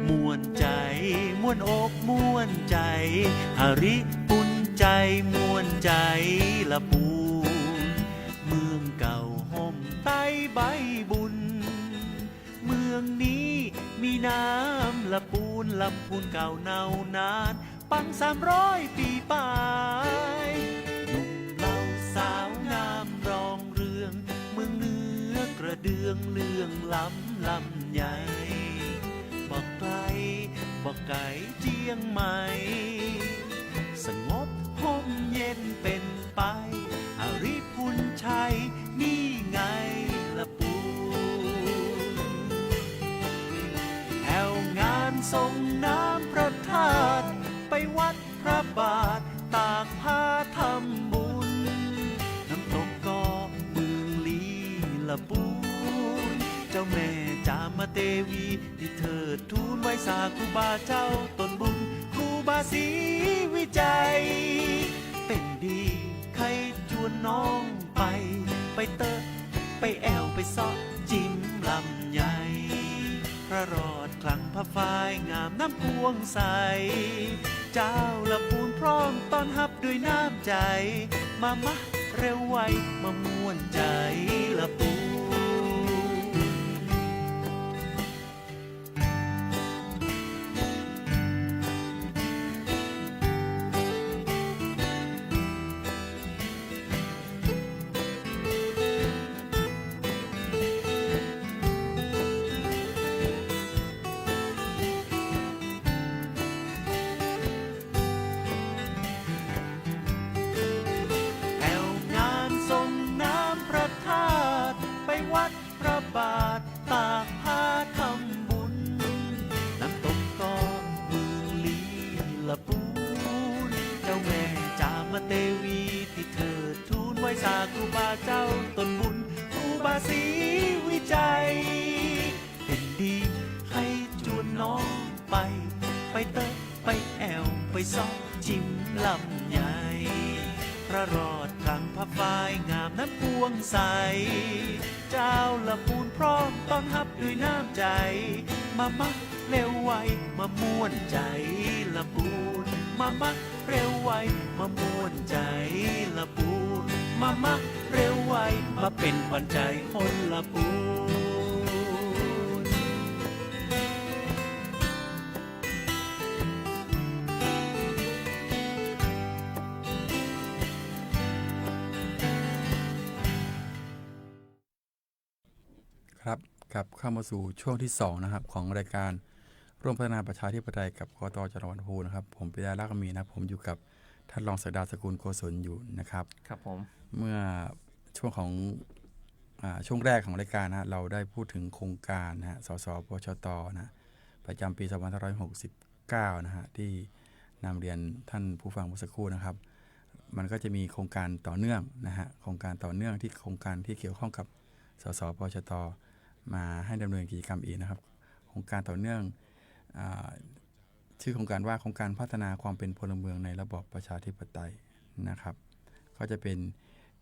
ม่วนใจม่วนอกม่วนใจหาริปุ่นใจม่วนใจละปูเมืองเก่าห่มใต้ใบบุญเมืองนี้มีน้ำละปูนลำพูนเก่าเนาวนานปัง300 ปีป่ายหนุ่มเหล่าสาวงามรองเรืองเมืองเนื้อกระเดืองเลื่องลำใหญ่บอกไกลบอกไกลเจียงใหม่สงบห่มเย็นเป็นไปหาริพุนชัยนี่ไงละปูแถวงานส่งน้ำพระธาตุไปวัดพระบาทตากผ้าทำบุญน้ำตกก็เมืองลีละปูเจ้าแม่จามเทวีที่เถิดทูลไว้สาครูบาเจ้าตนบุญครูบาศรีวิจัยเป็นดีใครชวนน้องไปเตอะไปแอวไปซอกจิ้มลำใหญ่พระรอดคลังพระฝ้ายงามน้ำพวงใสเจ้าละปูนพร้อมต้อนรับด้วยน้ำใจมาเร็วไวมาม่วนใจละปูสาครูบาเจ้าตนบุญครูบาศรีวิจัยเป็นดีให้จวนน้องไปเตอะไปแอวไปซอกจิ้มลำใหญ่พระรอดคลังพระฝ้ายงามน้ำพวงใสเจ้าละปูนพร้อมต้อนรับด้วยน้ำใจมาเร็วไวมาม่วนใจละปูนมาเร็วไวมาม่วนใจละปูนมาเร็วไวมาเป็นขวัญใจคนละปูนครับกลับเข้ามาสู่ช่วงที่2นะครับของรายการร่วมพัฒนาประชาธิปไตยกับกต.จังหวัดลำพูนนะครับผมปิยะลักษมีนะผมอยู่กับท่านรองศักดาสกุลโกศลอยู่นะครับครับผมเมื่อช่วงของช่วงแรกของรายการนะเราได้พูดถึงโครงการนะฮะสสปชตนะประจำปี 2569 นะฮะที่นำเรียนท่านผู้ฟังเมื่อสักครู่นะครับมันก็จะมีโครงการต่อเนื่องนะฮะโครงการต่อเนื่องที่โครงการที่เกี่ยวข้องกับสสปชตมาให้ดำเนินกิจกรรมอีกนะครับโครงการต่อเนื่องชื่อโครงการว่าโครงการพัฒนาความเป็นพลเมืองในระบอบประชาธิปไตยนะครับก็จะเป็น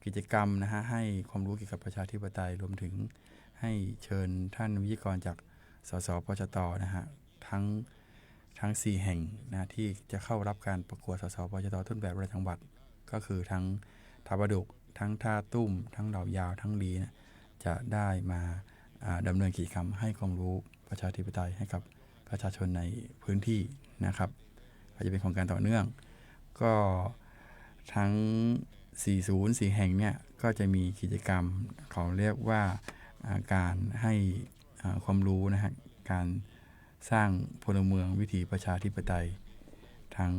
กิจกรรมนะฮะให้ความรู้เกี่ยวกับประชาธิปไตยรวมถึงให้เชิญท่านวิทยากรจากสสปชตนะฮะทั้ง4แห่งนะที่จะเข้ารับการประกวดสสปชตต้นแบบระดับจังหวัดก็คือทั้งท่าประดุกทั้งท่าตุ้มทั้งเหล่ายาวทั้งลีนะจะได้มาดำเนินกิจกรรมให้ความรู้ประชาธิปไตยให้กับประชาชนในพื้นที่นะครับก็จะเป็นโครงการต่อเนื่องก็ทั้ง4แห่งเนี่ยก็จะมีกิจกรรมเขาเรียกว่าการให้ความรู้นะฮะการสร้างพลเมืองวิถีประชาธิปไตยทั้ง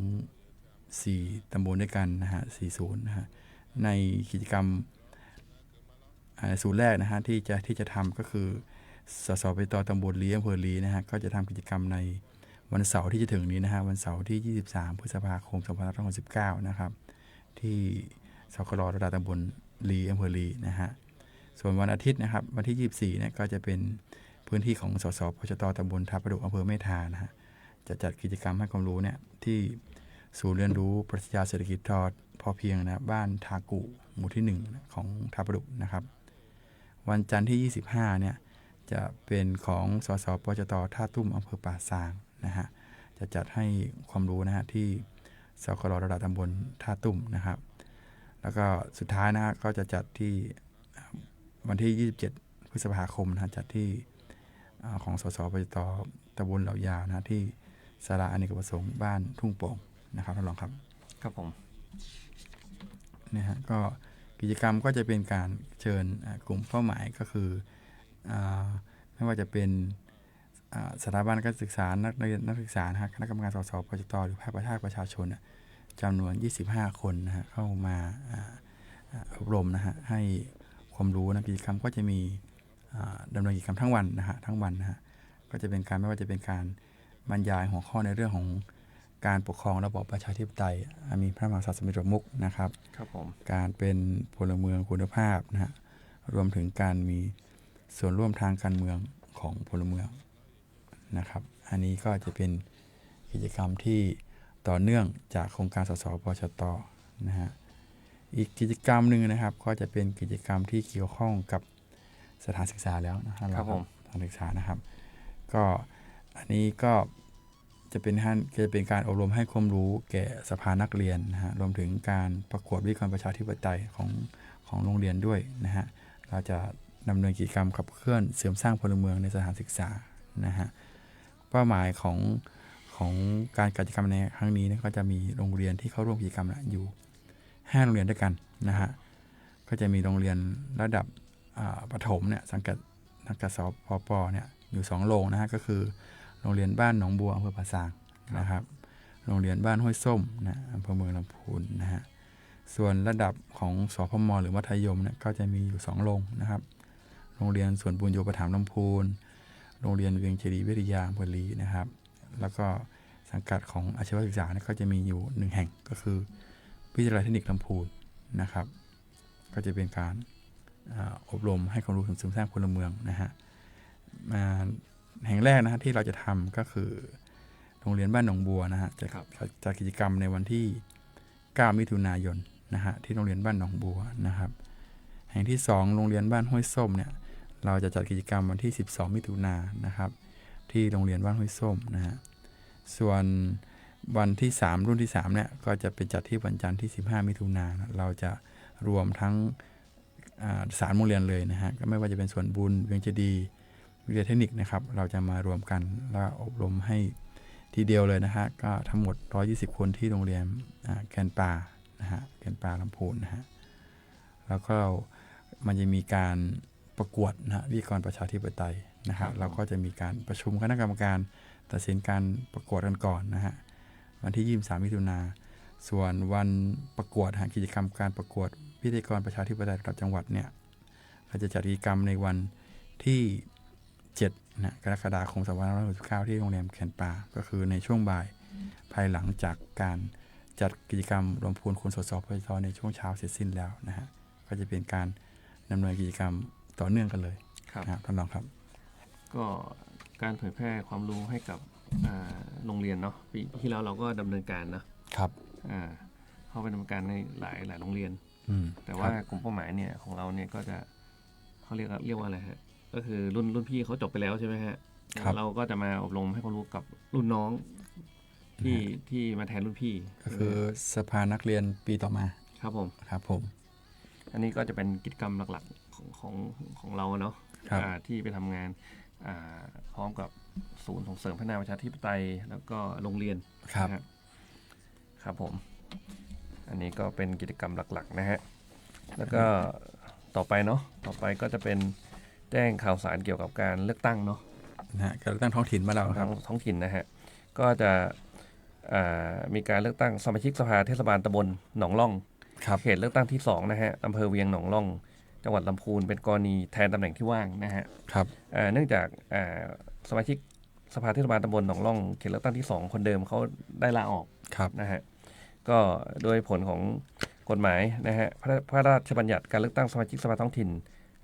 4ตำบลด้วยกันนะฮะ40นะฮะในกิจกรรม ศูนย์แรกนะฮะที่จะทำก็คือสสปตตำบลลีอำเภอลีนะฮะก็จะทำกิจกรรมในวันเสาร์ที่จะถึงนี้นะฮะวันเสาร์ที่23พฤษภาคม2569นะครับที่สครระดับตำบลลีอำเภอลีนะฮะส่วนวันอาทิตย์นะครับวันที่24เนี่ยก็จะเป็นพื้นที่ของสสปชตตำบลท่าประดุกอำเภอแม่ทานะฮะจะจัดกิจกรรมให้ความรู้เนี่ยที่ศูนย์เรียนรู้ปรัชญาเศรษฐกิจพอเพียงนะบ้านทากุหมู่ที่1ของท่าประดุกนะครับวันจันทร์ที่25เนี่ยจะเป็นของสสปชตท่าตุ้มอำเภอป่าซางนะฮะจะจัดให้ความรู้นะฮะที่สครระดับตำบลท่าตุ้มนะครับแล้วก็สุดท้ายนะฮะก็จะจัดที่วันที่27พฤษภาคมนะฮะจัดที่ของสสปชตตำบลเหล่ายาวนะที่ศาลาอเนกประสงค์บ้านทุ่งโป่งนะครับท่านรองครับครับผมนะฮะก็กิจกรรมก็จะเป็นการเชิญกลุ่มเป้าหมายก็คือไม่ว่าจะเป็นสถาบันการศึกษานักศึกษานะฮะคณะกรรมการสสปชตหรือภาคประชาชนจำนวน25คนนะฮะเข้ามาอบรมนะฮะให้ความรู้นะกิจกรรมก็จะมีดำเนินกิจกรรมทั้งวันนะฮะก็จะเป็นการไม่ว่าจะเป็นการบรรยายหัวข้อในเรื่องของการปกครองระบอบประชาธิปไตยมีพระมหากษัตริย์สมเด็จพระมุขนะครับครับผมการเป็นพลเมืองคุณภาพนะฮะรวมถึงการมีส่วนร่วมทางการเมืองของพลเมืองนะครับอันนี้ก็จะเป็นกิจกรรมที่ต่อเนื่องจากโครงการสสปชตนะฮะอีกกิจกรรมหนึ่งนะครับก็จะเป็นกิจกรรมที่เกี่ยวข้องกับสถานศึกษาแล้วนะครับสถานศึกษานะครับก็อันนี้ก็จะเป็นการอบรมให้ความรู้แก่สภานักเรียนนะฮะรวมถึงการประกวดวิทยากรประชาธิปไตยของโรงเรียนด้วยนะฮะเราจะดำเนินกิจกรรมขับเคลื่อนเสริมสร้างพลเมืองในสถานศึกษานะฮะเป้าหมายของการกิจกรรมในครั้งนี้นะก็จะมีโรงเรียนที่เข้าร่วมกิจกรรมอยู่5โรงเรียนด้วยกันนะฮะก็จะมีโรงเรียนระดับประถมเนี่ยสังกัดสพปเนี่ยอยู่2โรงนะฮะก็คือโรงเรียนบ้านหนองบัวอำเภอป่าซางนะครับโรงเรียนบ้านห้วยส้มนะอำเภอเมืองลำพูนนะฮะส่วนระดับของสพมหรือมัธยมเนี่ยก็จะมีอยู่2โรงนะครับโรงเรียนสวนบุญโยประถมลำพูนโรงเรียนเวียงเจดีย์วิทยาอำเภอลีนะครับแล้วก็สังกัดของอาชีวศึกษาเนี่ยก็จะมีอยู่1แห่งก็คือวิทยาลัยเทคนิคลำพูนนะครับก็จะเป็นการอบรมให้ความรู้ถึงเสริมสร้างพลเมืองนะฮะแห่งแรกนะฮะที่เราจะทำก็คือโรงเรียนบ้านหนองบัวนะฮะจะจัดกิจกรรมในวันที่9มิถุนายนนะฮะที่โรงเรียนบ้านหนองบัวนะครับแห่งที่2โรงเรียนบ้านห้วยส้มเนี่ยเราจะจัดกิจกรรมวันที่12มิถุนายนนะครับที่โรงเรียนบ้านห้วยส้มนะฮะส่วนวันที่3รุ่นที่3เนี่ยก็จะเป็นจัดที่วันจันทร์ที่15มิถุนายนเราจะรวมทั้ง3โรงเรียนเลยนะฮะก็ไม่ว่าจะเป็นส่วนบุญเวียงเจดีย์วิทยาเทคนิคนะครับเราจะมารวมกันแล้วอบรมให้ทีเดียวเลยนะฮะก็ทั้งหมด120คนที่โรงเรียนแคนปานะฮะแคนปาลำพูนนะฮะแล้วก็มันจะมีการประกวดนะฮะวิทยากรประชาธิปไตยนะครับเราก็จะมีการประชุมคณะกรรมการตัดสินการประกวดกันก่อนนะฮะวันที่23มิถุนายนส่วนวันประกวดกิจกรรมการประกวดวิทยากรประชาธิปไตยระดับจังหวัดเนี่ยเราจะจัดกิจกรรมในวันที่7นะกรกฎาคม2569ที่โรงแรมแคนปาก็คือในช่วงบ่ายภายหลังจากการจัดกิจกรรมรวมพลคนสสปชตในช่วงเช้าเสร็จสิ้นแล้วนะฮะก็จะเป็นการดำเนินกิจกรรมต่อเนื่องกันเลยครับท่านรองครับก็การเผยแพร่ความรู้ให้กับโรงเรียนเนาะปีที่แล้วเราก็ดำเนินการนะครับเข้าไปดำเนินการในหลายโรงเรียนแต่ว่ากลุ่มเป้าหมายเนี่ยของเราเนี่ยก็จะเขาเรียกว่าอะไรฮะก็คือรุ่นพี่เขาจบไปแล้วใช่ไหมฮะเราก็จะมาอบรมให้ความรู้กับรุ่นน้องที่มาแทนรุ่นพี่ก็คือสภานักเรียนปีต่อมาครับผม อันนี้ก็จะเป็นกิจกรรมหลักๆของเราเนาะที่ไปทำงานพร้อมกับศูนย์ส่งเสริมพัฒนาประชาธิปไตยแล้วก็โรงเรียนครับผมอันนี้ก็เป็นกิจกรรมหลักๆนะฮะแล้วก็ต่อไปก็จะเป็นแจ้งข่าวสารเกี่ยวกับการเลือกตั้งเนาะการเลือกตั้งท้องถิ่นมาแล้วครับท้องถิ่นนะฮะก็จะมีการเลือกตั้งสมาชิกสภาเทศบาลตำบลหนองล่องเขตเลือกตั้งที่2นะฮะอำเภอเวียงหนองล่องจ จังหวัดลำพูนเป็นกรณีแทนตำแหน่งที่ว่างนะฮะ ครับ เนื่องจากสมาชิกสภาเทศบาลตำบลหนองล่องเขตเลือกตั้งที่2คนเดิมเขาได้ลาออก ครับ นะฮะก็โดยผลของกฎหมายนะฮะพระราชบัญญัติการเลือกตั้งสมาชิกสภาท้องถิ่น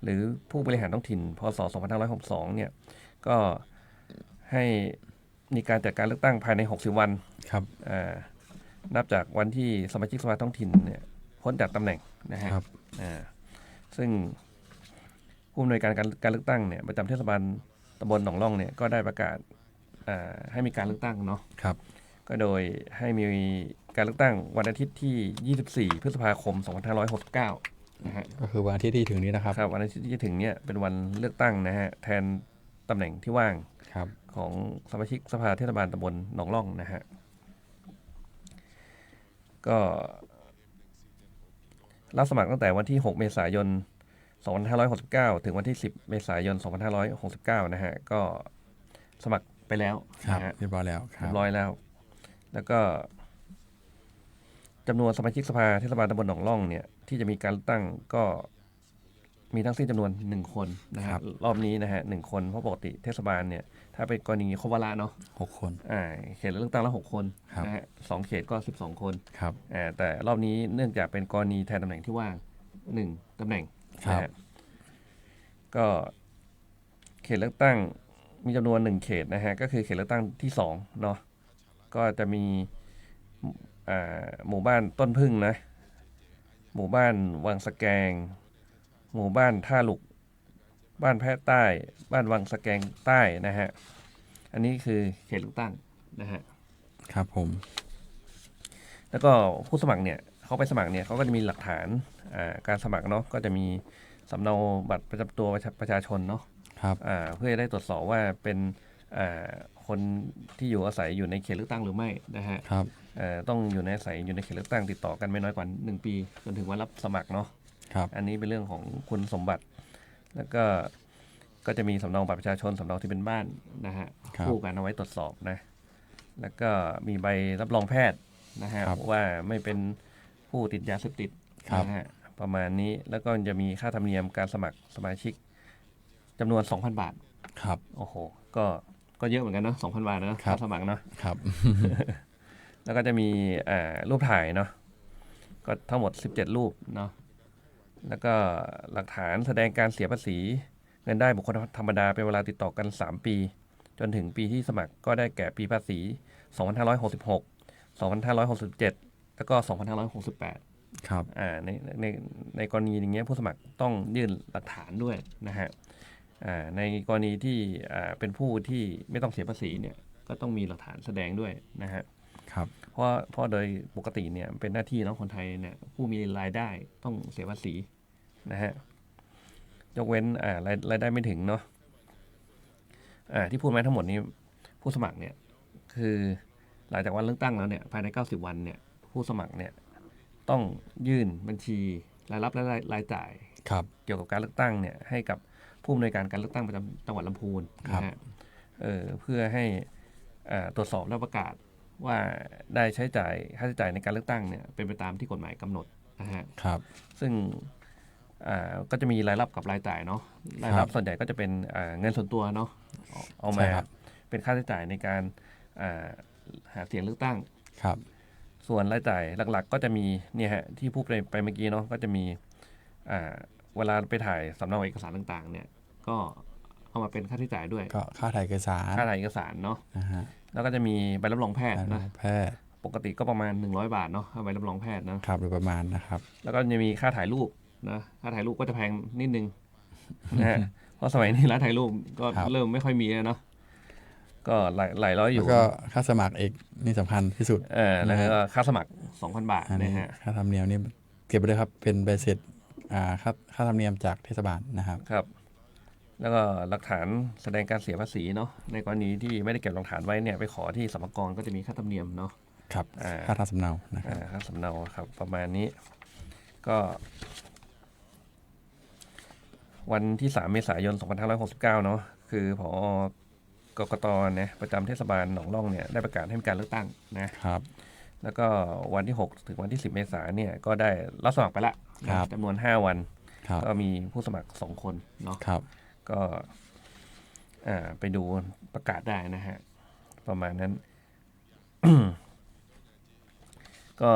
หรือผู้บริหารท้องถิ่นพ.ศ. 2562เนี่ยก็ให้มีการจัดการเลือกตั้งภายใน60วัน ครับ นับจากวันที่สมาชิกสภาท้องถิ่นเนี่ยพ้นจากตำแหน่งนะฮะ ครับ ซึ่งผู้อำนวยการการเลือกตั้งเนี่ยประจำเทศบาลตำบลหนองล่องเนี่ยก็ได้ประกาศให้มีการเลือกตั้งเนาะ ครับ ก็โดยให้มีการเลือกตั้งวันอาทิตย์ที่24พฤษภาคม2569นะฮะ ก็คือวันอาทิตย์ที่ถึงนี้นะครับ ครับวันอาทิตย์ที่จะถึงเนี่ยเป็นวันเลือกตั้งนะฮะแทนตำแหน่งที่ว่าง ครับ ของสมาชิกสภาเทศบาลตำบลหนองล่องนะฮะก็รับสมัครตั้งแต่วันที่6เมษายน2569ถึงวันที่10เมษายน2569นะฮะก็สมัครไปแล้ว ครับ นะฮะ เรียบร้อยแล้วค เรี รั ย บบ ร้อยแล้วแล้วก็จำนวนสมาชิกสภาเทศบาลตำบลหนองล่องเนี่ยที่จะมีการเลือกตั้งก็มีทั้งสิ้นจำนวน1คนนะครับรอบนี้นะฮะ1คนเพราะปกติเทศบาลเนี่ยถ้าเป็นกรณีครบวาระเนาะ 6 คน เขตเลือกตั้งละ6คน ครับ นะฮะ2เขตก็12คน ครับ แต่รอบนี้เนื่องจากเป็นกรณีแทนตำแหน่งที่ว่าง1ตำแหน่ง ครับ นะฮะก็เขตเลือกตั้งมีจำนวน1เขตนะฮะก็คือเขตเลือกตั้งที่2เนาะก็จะมีหมู่บ้านต้นพึ่งนะหมู่บ้านวังสะแกงหมู่บ้านท่าหลุกบ้านแพะใต้บ้านวังสะแกงใต้นะฮะอันนี้คือเขตเลือกตั้งนะฮะ ครับผม แล้วก็ผู้สมัครเนี่ยเขาไปสมัครเนี่ยเขาก็จะมีหลักฐานการสมัครเนาะก็จะมีสำเนาบัตรประจำตัวประชาชนเนาะ ครับ เพื่อจะได้ตรวจสอบว่าเป็นคนที่อยู่อาศัยอยู่ในเขตเลือกตั้งหรือไม่นะฮะ ครับ ต้องอยู่ในอาศัยอยู่ในเขตเลือกตั้งติดต่อกันไม่น้อยกว่า1ปีจนถึงวันรับสมัครเนาะ ครับ อันนี้เป็นเรื่องของคุณสมบัติ แล้วก็จะมีสำเนาบัตรประชาชนสำเนาที่เป็นบ้านนะฮะ ครับ คู่กันเอาไว้ตรวจสอบนะแล้วก็มีใบรับรองแพทย์นะฮะ ครับ ว่าไม่เป็นผู้ติดยาเสพติด ครับ นะฮะประมาณนี้แล้วก็จะมีค่าธรรมเนียมการสมัครสมาชิกจำนวน 2,000 บาท ครับ โอ้โหก็เยอะเหมือนกันเนาะ 2,000 บาทนะค่าสมัครเนาะ ครับ แล้วก็จะมีรูปถ่ายเนาะก็ทั้งหมด17รูปเนาะแล้วก็หลักฐานแสดงการเสียภาษีเงินได้บุคคลธรรมดาเป็นเวลาติดต่อกัน3ปีจนถึงปีที่สมัครก็ได้แก่ปีภาษี2566 2567แล้วก็2568ครับ ในกรณีอย่างเงี้ยผู้สมัครต้องยื่นหลักฐานด้วยนะฮะในกรณีที่เป็นผู้ที่ไม่ต้องเสียภาษีเนี่ยก็ต้องมีหลักฐานแสดงด้วยนะฮะ ครับ เพราะโดยปกติเนี่ยเป็นหน้าที่ของคนไทยเนี่ยผู้มีรายได้ต้องเสียภาษีนะฮะยกเว้นรายได้ไม่ถึงเนาะที่พูดมาทั้งหมดนี้ผู้สมัครเนี่ยคือหลังจากวันเลือกตั้งแล้วเนี่ยภายใน90วันเนี่ยผู้สมัครเนี่ยต้องยื่นบัญชีรายรับและรายจ่าย ครับ เกี่ยวกับการเลือกตั้งเนี่ยให้กับผู้อำนวยการการเลือกตั้งประจำจังหวัดลำพูน ครับ นะฮะเพื่อให้ตรวจสอบและประกาศว่าได้ใช้จ่ายค่าใช้จ่ายในการเลือกตั้งเนี่ยเป็นไปตามที่กฎหมายกำหนดนะฮะ ครับ ซึ่งก็จะมีรายรับกับรายจ่ายเนาะรายรับส่วนใหญ่ก็จะเป็นเงินส่วนตัวเนาะเอามา ใช่ครับ เป็นค่าใช้จ่ายในการหาเสียงเลือกตั้ง ครับ ส่วนรายจ่ายหลักๆก็จะมีเนี่ยฮะที่พูดไปเมื่อกี้เนาะก็จะมีเวลาไปถ่ายสำเนาเอกสารต่างๆเนี่ยก็เอามาเป็นค่าใช้จ่ายด้วย ก็ค่าถ่ายเอกสาร ค่าถ่ายเอกสารเนาะ นะฮะ แล้วก็จะมีใบรับรองแพทย์นะ แพทย์ ปกติก็ประมาณ100 บาทเนาะใบรับรองแพทย์นะครับ โดยประมาณนะครับ แล้วก็จะมีค่าถ่ายรูปนะค่าถ่ายรูปก็จะแพงนิดนึงนะฮะเพราะสมัยนี้ร้านถ่ายรูปก็ ครับ เริ่มไม่ค่อยมีแล้วเนาะก็หลายร้อยอ แล้ว ยู่ ก็ค่าสมัครอีกนี่สำคัญที่สุด แล้วก็ค่าสมัคร 2,000 บาท อันนี้ นะฮะ ค่าธรรมเนียมนี่เก็บไปเลยครับ เป็นใบเสร็จค่าธรรมเนียมจากเทศบาลนะครับ ครับ แล้วก็หลักฐานแสดงการเสียภาษีเนาะในกรณีที่ไม่ได้เก็บหลักฐานไว้เนี่ยไปขอที่สรรพากรก็จะมีค่าธรรมเนียมเนาะ ครับ อ่า ค่าทำสำเนานะครับ ค่าสำเนาครับประมาณนี้ก็วันที่3เมษายน2569เนาะคือผกกตเนี่ยประจำเทศบาลหนองล่องเนี่ยได้ประกาศให้มีการเลือกตั้งนะครับ แล้วก็วันที่6ถึงวันที่10เมษายนเนี่ยก็ได้รับสมัครไปละ ครับ จำนวน5วัน ก็มีผู้สมัคร2 คนเนาะก็ไปดูประกาศได้นะฮะประมาณนั้น ก็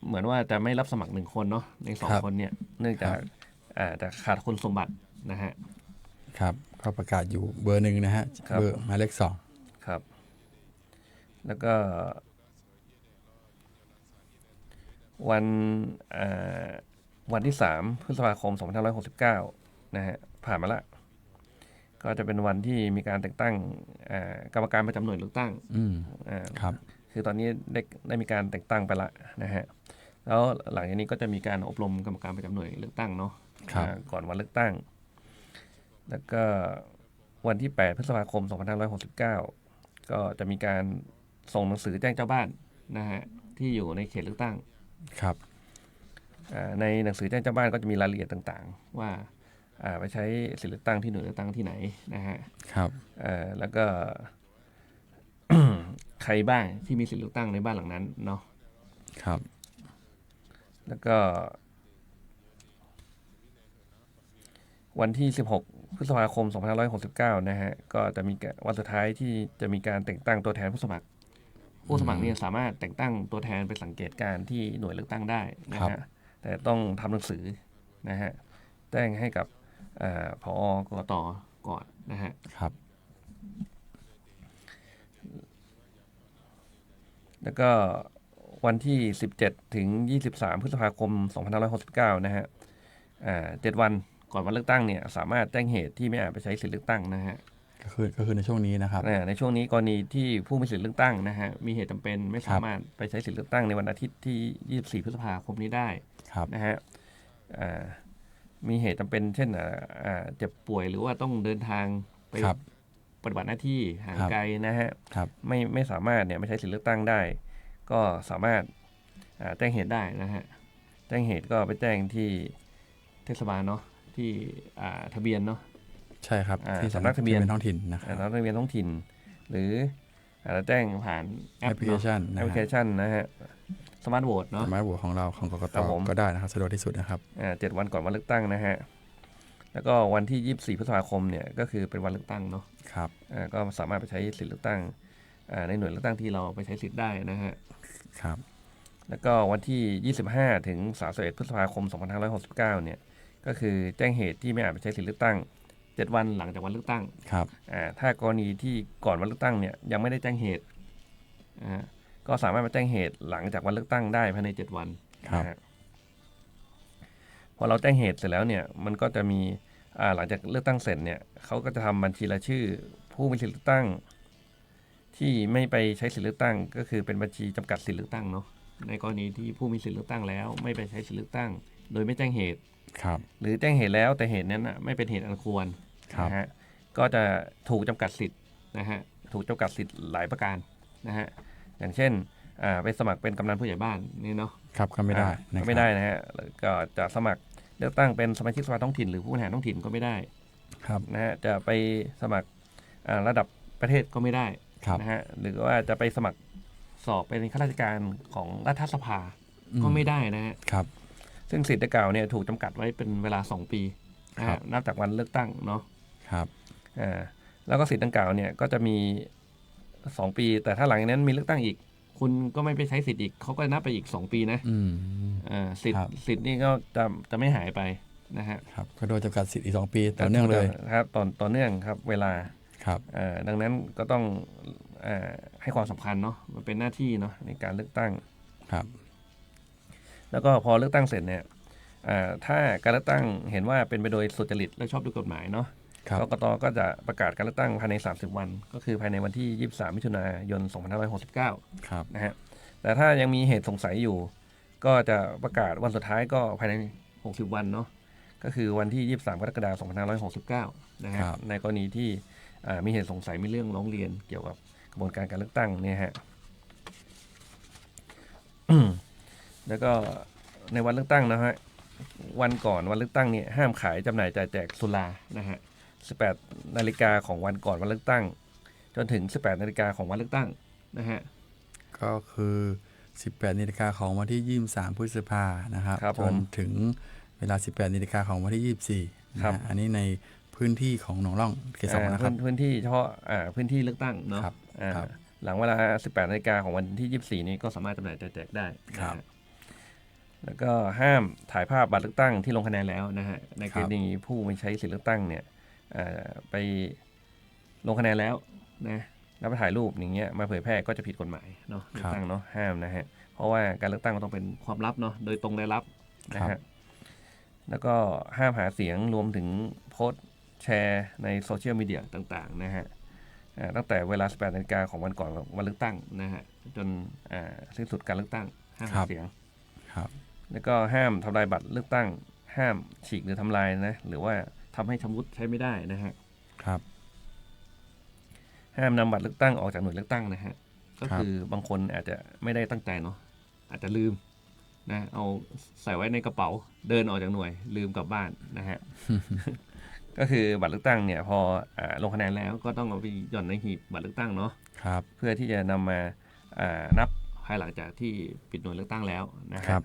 เหมือนว่าจะไม่รับสมัคร1 คนเนาะใน2 คนเนี่ยเนื่องจากจะขาดคุณสมบัตินะฮะครับก็ประกาศอยู่เบอร์ 1นะฮะเบอร์หมายเลข 2ครับแล้วก็วันที่3 พฤษภาคม 2569นะฮะผ่านมาละก็จะเป็นวันที่มีการแต่งตั้งกรรมการประจำหน่วยเลือกตั้งครับคือตอนนี้ได้มีการแต่งตั้งไปละนะฮะแล้วหลังจากนี้ก็จะมีการอบรมกรรมการประจำหน่วยเลือกตั้งเนาะก่อนวันเลือกตั้งแล้วก็วันที่8 พฤษภาคม 2569ก็จะมีการส่งหนังสือแจ้งเจ้าบ้านนะฮะที่อยู่ในเขตเลือกตั้งครับในหนังสือแจ้งเจ้าบ้านก็จะมีรายละเอียดต่างๆว่าไปใช้สิทธิเลือกตั้งที่หน่วยเลือกตั้งที่ไหนนะฮะครับแล้วก็ ใครบ้างที่มีสิทธิเลือกตั้งในบ้านหลังนั้นเนาะครับแล้วก็วันที่16 พฤษภาคม 2569นะฮะก็จะมีวันสุดท้ายที่จะมีการแต่งตั้งตัวแทนผู้สมัครเนี่ยสามารถแต่งตั้งตัวแทนไปสังเกตการที่หน่วยเลือกตั้งได้นะฮะแต่ต้องทำหนังสือนะฮะแจ้งให้กับผอ.กกต.ก่อนนะฮะครับแล้วก็วันที่17 ถึง 23 พฤษภาคม 2569นะฮะ7 วันก่อนวันเลือกตั้งเนี่ยสามารถแจ้งเหตุที่ไม่อาจไปใช้สิทธิเลือกตั้งนะฮะก็คือในช่วงนี้นะครับในช่วงนี้กรณีที่ผู้มีสิทธิเลือกตั้งนะฮะมีเหตุจำเป็นไม่สามารถไปใช้สิทธิเลือกตั้งในวันอาทิตย์ที่24 พฤษภาคมนี้ได้นะฮะมีเหตุจำเป็นเช่นเจ็บป่วยหรือว่าต้องเดินทางไปปฏิบัติหน้าที่ห่างไกลนะฮะไม่สามารถเนี่ยไม่ใช้สิทธิเลือกตั้งได้ก็สามารถแจ้งเหตุได้นะฮะแจ้งเหตุก็ไปแจ้งที่เทศบาลเนาะที่ทะเบียนเนาะใช่ครับที่สำนักทะเบียนท้องถิ่นนะครับสำนักทะเบียนท้องถิ่นหรือแจ้งผ่านแอปพลิเคชันนะฮะสมาร์ทโหวตเนาะสมาร์ทโหวตของเราของกกต.ก็ได้นะครับสะดวกที่สุดนะครับ7 วันก่อนวันเลือกตั้งนะฮะแล้วก็วันที่24 พฤษภาคมเนี่ยก็คือเป็นวันเลือกตั้งเนาะครับก็สามารถไปใช้สิทธิเลือกตั้งในหน่วยเลือกตั้งที่เราไปใช้สิทธิ์ได้นะฮะครับแล้วก็วันที่25 ถึง 31 พฤษภาคม 2569เนี่ยก็คือแจ้งเหตุที่ไม่อาจไปใช้สิทธิเลือกตั้ง7 วันหลังจากวันเลือกตั้งครับถ้ากรณีที่ก่อนวันเลือกตั้งเนี่ยยังไม่ได้แจ้งเหตุก็สามารถมาแจ้งเหตุหลังจากวันเลือกตั้งได้ภายใน7 วันนะฮะพอเราแจ้งเหตุเสร็จแล้วเนี่ยมันก็จะมีหลังจากเลือกตั้งเสร็จเนี่ยเขาก็จะทำบัญชีรายชื่อผู้มีสิทธิเลือกตั้งที่ไม่ไปใช้สิทธิเลือกตั้งก็คือเป็นบัญชีจำกัดสิทธิเลือกตั้งเนาะในกรณีที่ผู้มีสิทธิเลือกตั้งแล้วไม่ไปใช้สิทธิเลือกตั้งโดยไม่แจ้งเหตุหรือแจ้งเหตุแล้วแต่เหตุนั้นไม่เป็นเหตุอันควรนะฮะก็จะถูกจำกัดสิทธิ์นะฮะถูกจำกัดสิทธิ์หลายประการนะฮะอย่างเช่นไปสมัครเป็นกำนันผู้ใหญ่บ้านนี่เนาะครับก็ไม่ได้ไม่ได้นะฮะก็จะสมัครเลือกตั้งเป็นสมาชิกสภาท้องถิ่นหรือผู้บริหารท้องถิ่นก็ไม่ได้ครับนะฮะจะไปสมัครระดับประเทศก็ไม่ได้นะฮะหรือว่าจะไปสมัครสอบเป็นข้าราชการของรัฐสภาก็ไม่ได้นะฮะครับซึ่งสิทธิ์ดังกล่าวเนี่ยถูกจำกัดไว้เป็นเวลา2 ปีนะฮะนับจากวันเลือกตั้งเนาะครับแล้วก็สิทธิ์ดังกล่าวเนี่ยก็จะมี2 ปีแต่ถ้าหลังจากนั้นมีเลือกตั้งอีกคุณก็ไม่ไปใช้สิทธิ์อีกเขาก็นับไปอีก2 ปีนะสิทธิ์นี่ก็จะไม่หายไปนะฮะครับก็โดยจำกัดสิทธิ์อีก2 ปีต่อเนื่องเลยครับต่อเนื่องครับเวลาครับดังนั้นก็ต้องให้ความสำคัญเนาะมันเป็นหน้าที่เนาะในการเลือกตั้งครับแล้วก็พอเลือกตั้งเสร็จเนี่ยถ้าการเลือกตั้งเห็นว่าเป็นไปโดยสุจริตและชอบด้วยกฎหมายเนาะกกต.ก็จะประกาศการเลือกตั้งภายใน30 วันก็คือภายในวันที่23 มิถุนายน 2569ครับนะฮะแต่ถ้ายังมีเหตุสงสัยอยู่ก็จะประกาศวันสุดท้ายก็ภายใน60 วันเนาะก็คือวันที่23 กรกฎาคม 2569นะฮะในกรณีที่มีเหตุสงสัยมีเรื่องร้องเรียนเกี่ยวกับกระบวนการเลือกตั้งเนี่ยฮะ แล้วก็ในวันเลือกตั้งนะฮะวันก่อนวันเลือกตั้งเนี่ยห้ามขายจำหน่ายจ่ายแจกสุรานะฮะ18 นาฬิกาของวันก่อนวันเลือกตั้งจนถึง18 นาฬิกาของวันเลือกตั้งนะฮะก็คือ18 นาฬิกาของวันที่23 พฤษภานะครับจนถึง เวลา 18 นาฬิกาของวันที่ 24นะฮะอันนี้ในพื้นที่ของหนองร่องเขต 2นะครับ พื้นที่เฉพาะพื้นที่เลือกตั้งเนาะ ครับ หลังเวลา 18 นาฬิกาของวันที่ 24 นี้ก็สามารถจำหน่ายแจกได้ครับแล้วก็ห้ามถ่ายภาพบัตรเลือกตั้งที่ลงคะแนนแล้วนะฮะในกรณีผู้ไม่ใช้สิทธิเลือกตั้งเนี่ยไปลงคะแนนแล้วนะแล้วไปถ่ายรูปอย่างเงี้ยมาเผยแพร่ก็จะผิดกฎหมายเนาะเลือกตั้งเนาะห้ามนะฮะเพราะว่าการเลือกตั้งมันต้องเป็นความลับเนาะโดยตรงได้รับนะฮะแล้วก็ห้ามหาเสียงรวมถึงโพสต์แชร์ในโซเชียลมีเดียต่างๆนะฮะตั้งแต่เวลา 18 นาฬิกาของวันก่อนวันเลือกตั้งนะฮะจนสิ้นสุดการเลือกตั้งห้ามหาเสียงแล้วก็ห้ามทำลายบัตรเลือกตั้งห้ามฉีกหรือทำลายนะหรือว่าทำให้ชำรุดใช้ไม่ได้นะฮะห้ามนำบัตรเลือกตั้งออกจากหน่วยเลือกตั้งนะฮะก็คือบางคนอาจจะไม่ได้ตั้งใจเนาะอาจจะลืมนะเอาใส่ไว้ในกระเป๋าเดินออกจากหน่วยลืมกลับบ้านนะฮะ ก็คือบัตรเลือกตั้งเนี่ยพอลงคะแนนแล้วก็ต้องเอาไปหย่อนในหีบบัตรเลือกตั้งเนาะเพื่อที่จะนำมานับภายหลังจากที่ปิดหน่วยเลือกตั้งแล้วนะครับ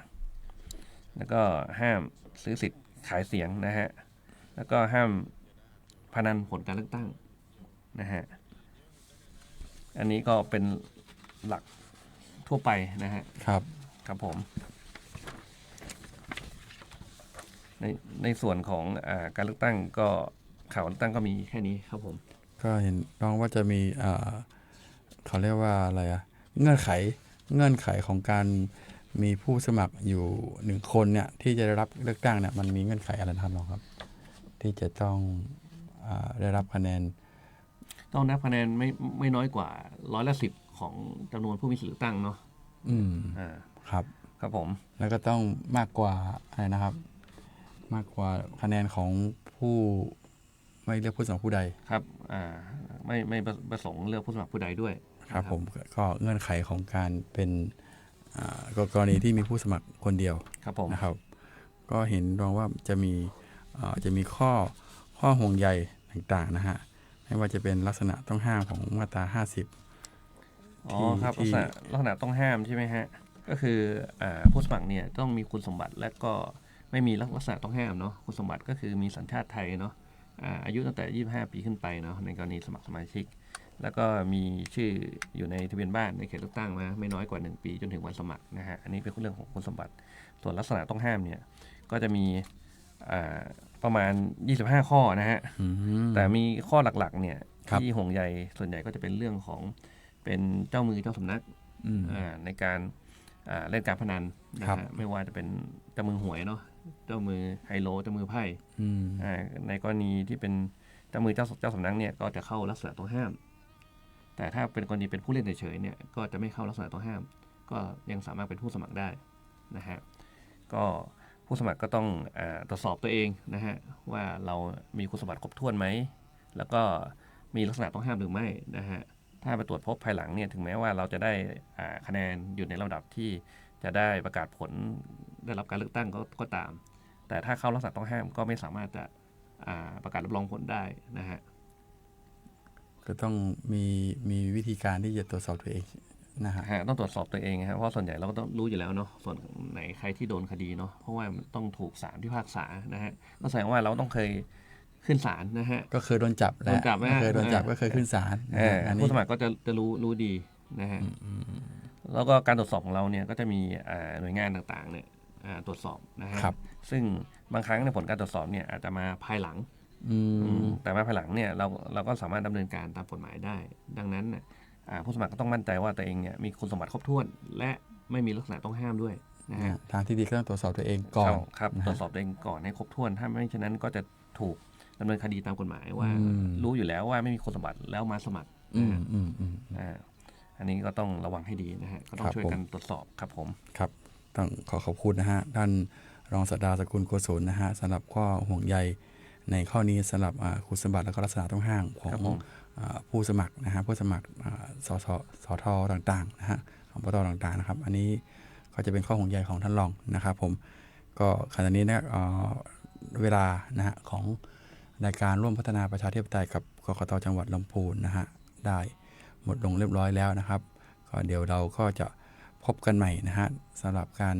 แล้วก็ห้ามซื้อสิทธิ์ขายเสียงนะฮะแล้วก็ห้ามพนันผลการเลือกตั้งนะฮะอันนี้ก็เป็นหลักทั่วไปนะฮะครับผมในส่วนของการเลือกตั้งก็ข่าวเลือกตั้งก็มีแค่นี้ครับผมก็เห็นน้องว่าจะมีเขาเรียกว่าอะไรเงื่อนไขของการมีผู้สมัครอยู่1คนเนี่ยที่จะได้รับเลือกตั้งเนี่ยมันมีเงื่อนไขอะไรนะครับน้องครับที่จะต้องได้รับคะแนนต้องนับคะแนนไม่น้อยกว่า10%ของจำนวนผู้มีสิทธิเลือกตั้งเนาะครับผมแล้วก็ต้องมากกว่าอะไรนะครับมากกว่าคะแนนของผู้ไม่เลือกผู้สมัครผู้ใดครับไม่ประสงค์เลือกผู้สมัครผู้ใดด้วยครับผมก็เงื่อนไขของการเป็นกรณีที่มีผู้สมัครคนเดียวนะครับก็เห็นรองว่าจะมีข้อห่วงใยต่างๆนะฮะไม่ว่าจะเป็นลักษณะต้องห้ามของมาตรา50อ๋อครับลักษณะต้องห้ามใช่ไหมฮะก็คือผู้สมัครเนี่ยต้องมีคุณสมบัติและก็ไม่มีลักษณะต้องห้ามเนาะคุณสมบัติก็คือมีสัญชาติไทยเนาะอายุตั้งแต่25 ปีขึ้นไปเนาะในกรณีสมัครสมาชิกแล้วก็มีชื่ออยู่ในทะเบียนบ้านในเขตเลือกตั้งมาไม่น้อยกว่า1 ปีจนถึงวันสมัครนะฮะอันนี้เป็นเรื่องของคุณสมบัติส่วนลักษณะต้องห้ามเนี่ยก็จะมีประมาณ25 ข้อนะฮะแต่มีข้อหลักๆเนี่ยที่ห่วงใยส่วนใหญ่ก็จะเป็นเรื่องของเป็นเจ้ามือเจ้าสำนักในการเล่นการพนันนะฮะไม่ว่าจะเป็นเจ้ามือหวยเนาะเจ้ามือไฮโลเจ้ามือไพ่ในกรณีที่เป็นเจ้ามือเจ้าสำนักเนี่ยก็จะเข้าลักษณะต้องห้ามแต่ถ้าเป็นกรณีเป็นผู้เล่นเฉยๆเนี่ยก็จะไม่เข้าลักษณะต้องห้ามก็ยังสามารถเป็นผู้สมัครได้นะฮะก็ผู้สมัครก็ต้องตรวจสอบตัวเองนะฮะว่าเรามีคุณสมบัติครบถ้วนไหมแล้วก็มีลักษณะต้องห้ามหรือไม่นะฮะถ้าไปตรวจพบภายหลังเนี่ยถึงแม้ว่าเราจะได้คะแนนอยู่ในลำดับที่จะได้ประกาศผลได้รับการเลือกตั้งก็ตามแต่ถ้าเข้าลักษณะต้องห้ามก็ไม่สามารถจะประกาศรับรองผลได้นะฮะก็ต้องมีวิธีการที่จะตรวจสอบตัวเองนะฮะต้องตรวจสอบตัวเองครับเพราะส่วนใหญ่เราก็ต้องรู้อยู่แล้วเนาะส่วนไหนใครที่โดนคดีเนาะเพราะว่าต้องถูกศาลพิพากษานะฮะก็แสดงว่าเราต้องเคยขึ้นศาลนะฮะก็เคยโดนจับแล้วเคยโดนจับก็เคยขึ้นศาลผู้สมัครก็จะรู้ดีนะฮะแล้วก็การตรวจสอบของเราเนี่ยก็จะมีหน่วยงานต่างๆเนี่ยตรวจสอบนะฮะซึ่งบางครั้งในผลการตรวจสอบเนี่ยอาจจะมาภายหลังแต่มาภายหลังเนี่ยเราก็สามารถดำเนินการตามกฎหมายได้ดังนั้นผู้สมัครก็ต้องมั่นใจว่าตัวเองเนี่ยมีคุณสมบัติครบถ้วนและไม่มีลักษณะต้องห้ามด้วยนะฮะทางที่ดีก็ต้องตรวจสอบตัวเองก่อนครับตรวจสอบตัวเองก่อนให้ครบถ้วนถ้าไม่เช่นนั้นก็จะถูกดำเนินคดีตามกฎหมายว่ารู้อยู่แล้วว่าไม่มีคุณสมบัติแล้วมาสมัครอันนี้ก็ต้องระวังให้ดีนะฮะก็ต้องช่วยกันตรวจสอบครับผมครับต้องขอบคุณนะฮะท่านรองศาสตราจารย์สกุลโกศลนะฮะสำหรับข้อห่วงใยในข้อนี้สำหรับคุณสมบัติและก็ลักษณะต้องห้ามของผู้สมัครนะฮะผู้สมัครสทต่างๆนะฮะของปตต่างๆนะครับอันนี้ก็จะเป็นข้อห่วงใยของท่านรองนะครับผมก็ขณะนี้นะเวลานะฮะของรายการร่วมพัฒนาประชาธิปไตยกับกกต.จังหวัดลำพูนนะฮะได้หมดลงเรียบร้อยแล้วนะครับก็เดี๋ยวเราก็จะพบกันใหม่นะฮะสำหรับการ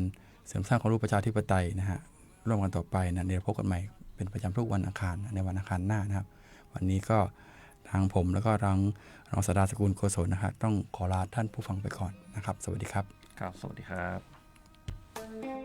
เสริมสร้างความรู้ประชาธิปไตยนะฮะ ร่วมกันต่อไปนะเดี๋ยวพบกันใหม่เป็นประจำทุกวันอังคารในวันอังคารหน้านะครับ วันนี้ก็ทางผมแล้วก็ทางรองศาสตราจารย์สกุลโกศลนะครับต้องขอลาท่านผู้ฟังไปก่อนนะครับสวัสดีครับ ครับสวัสดีครับ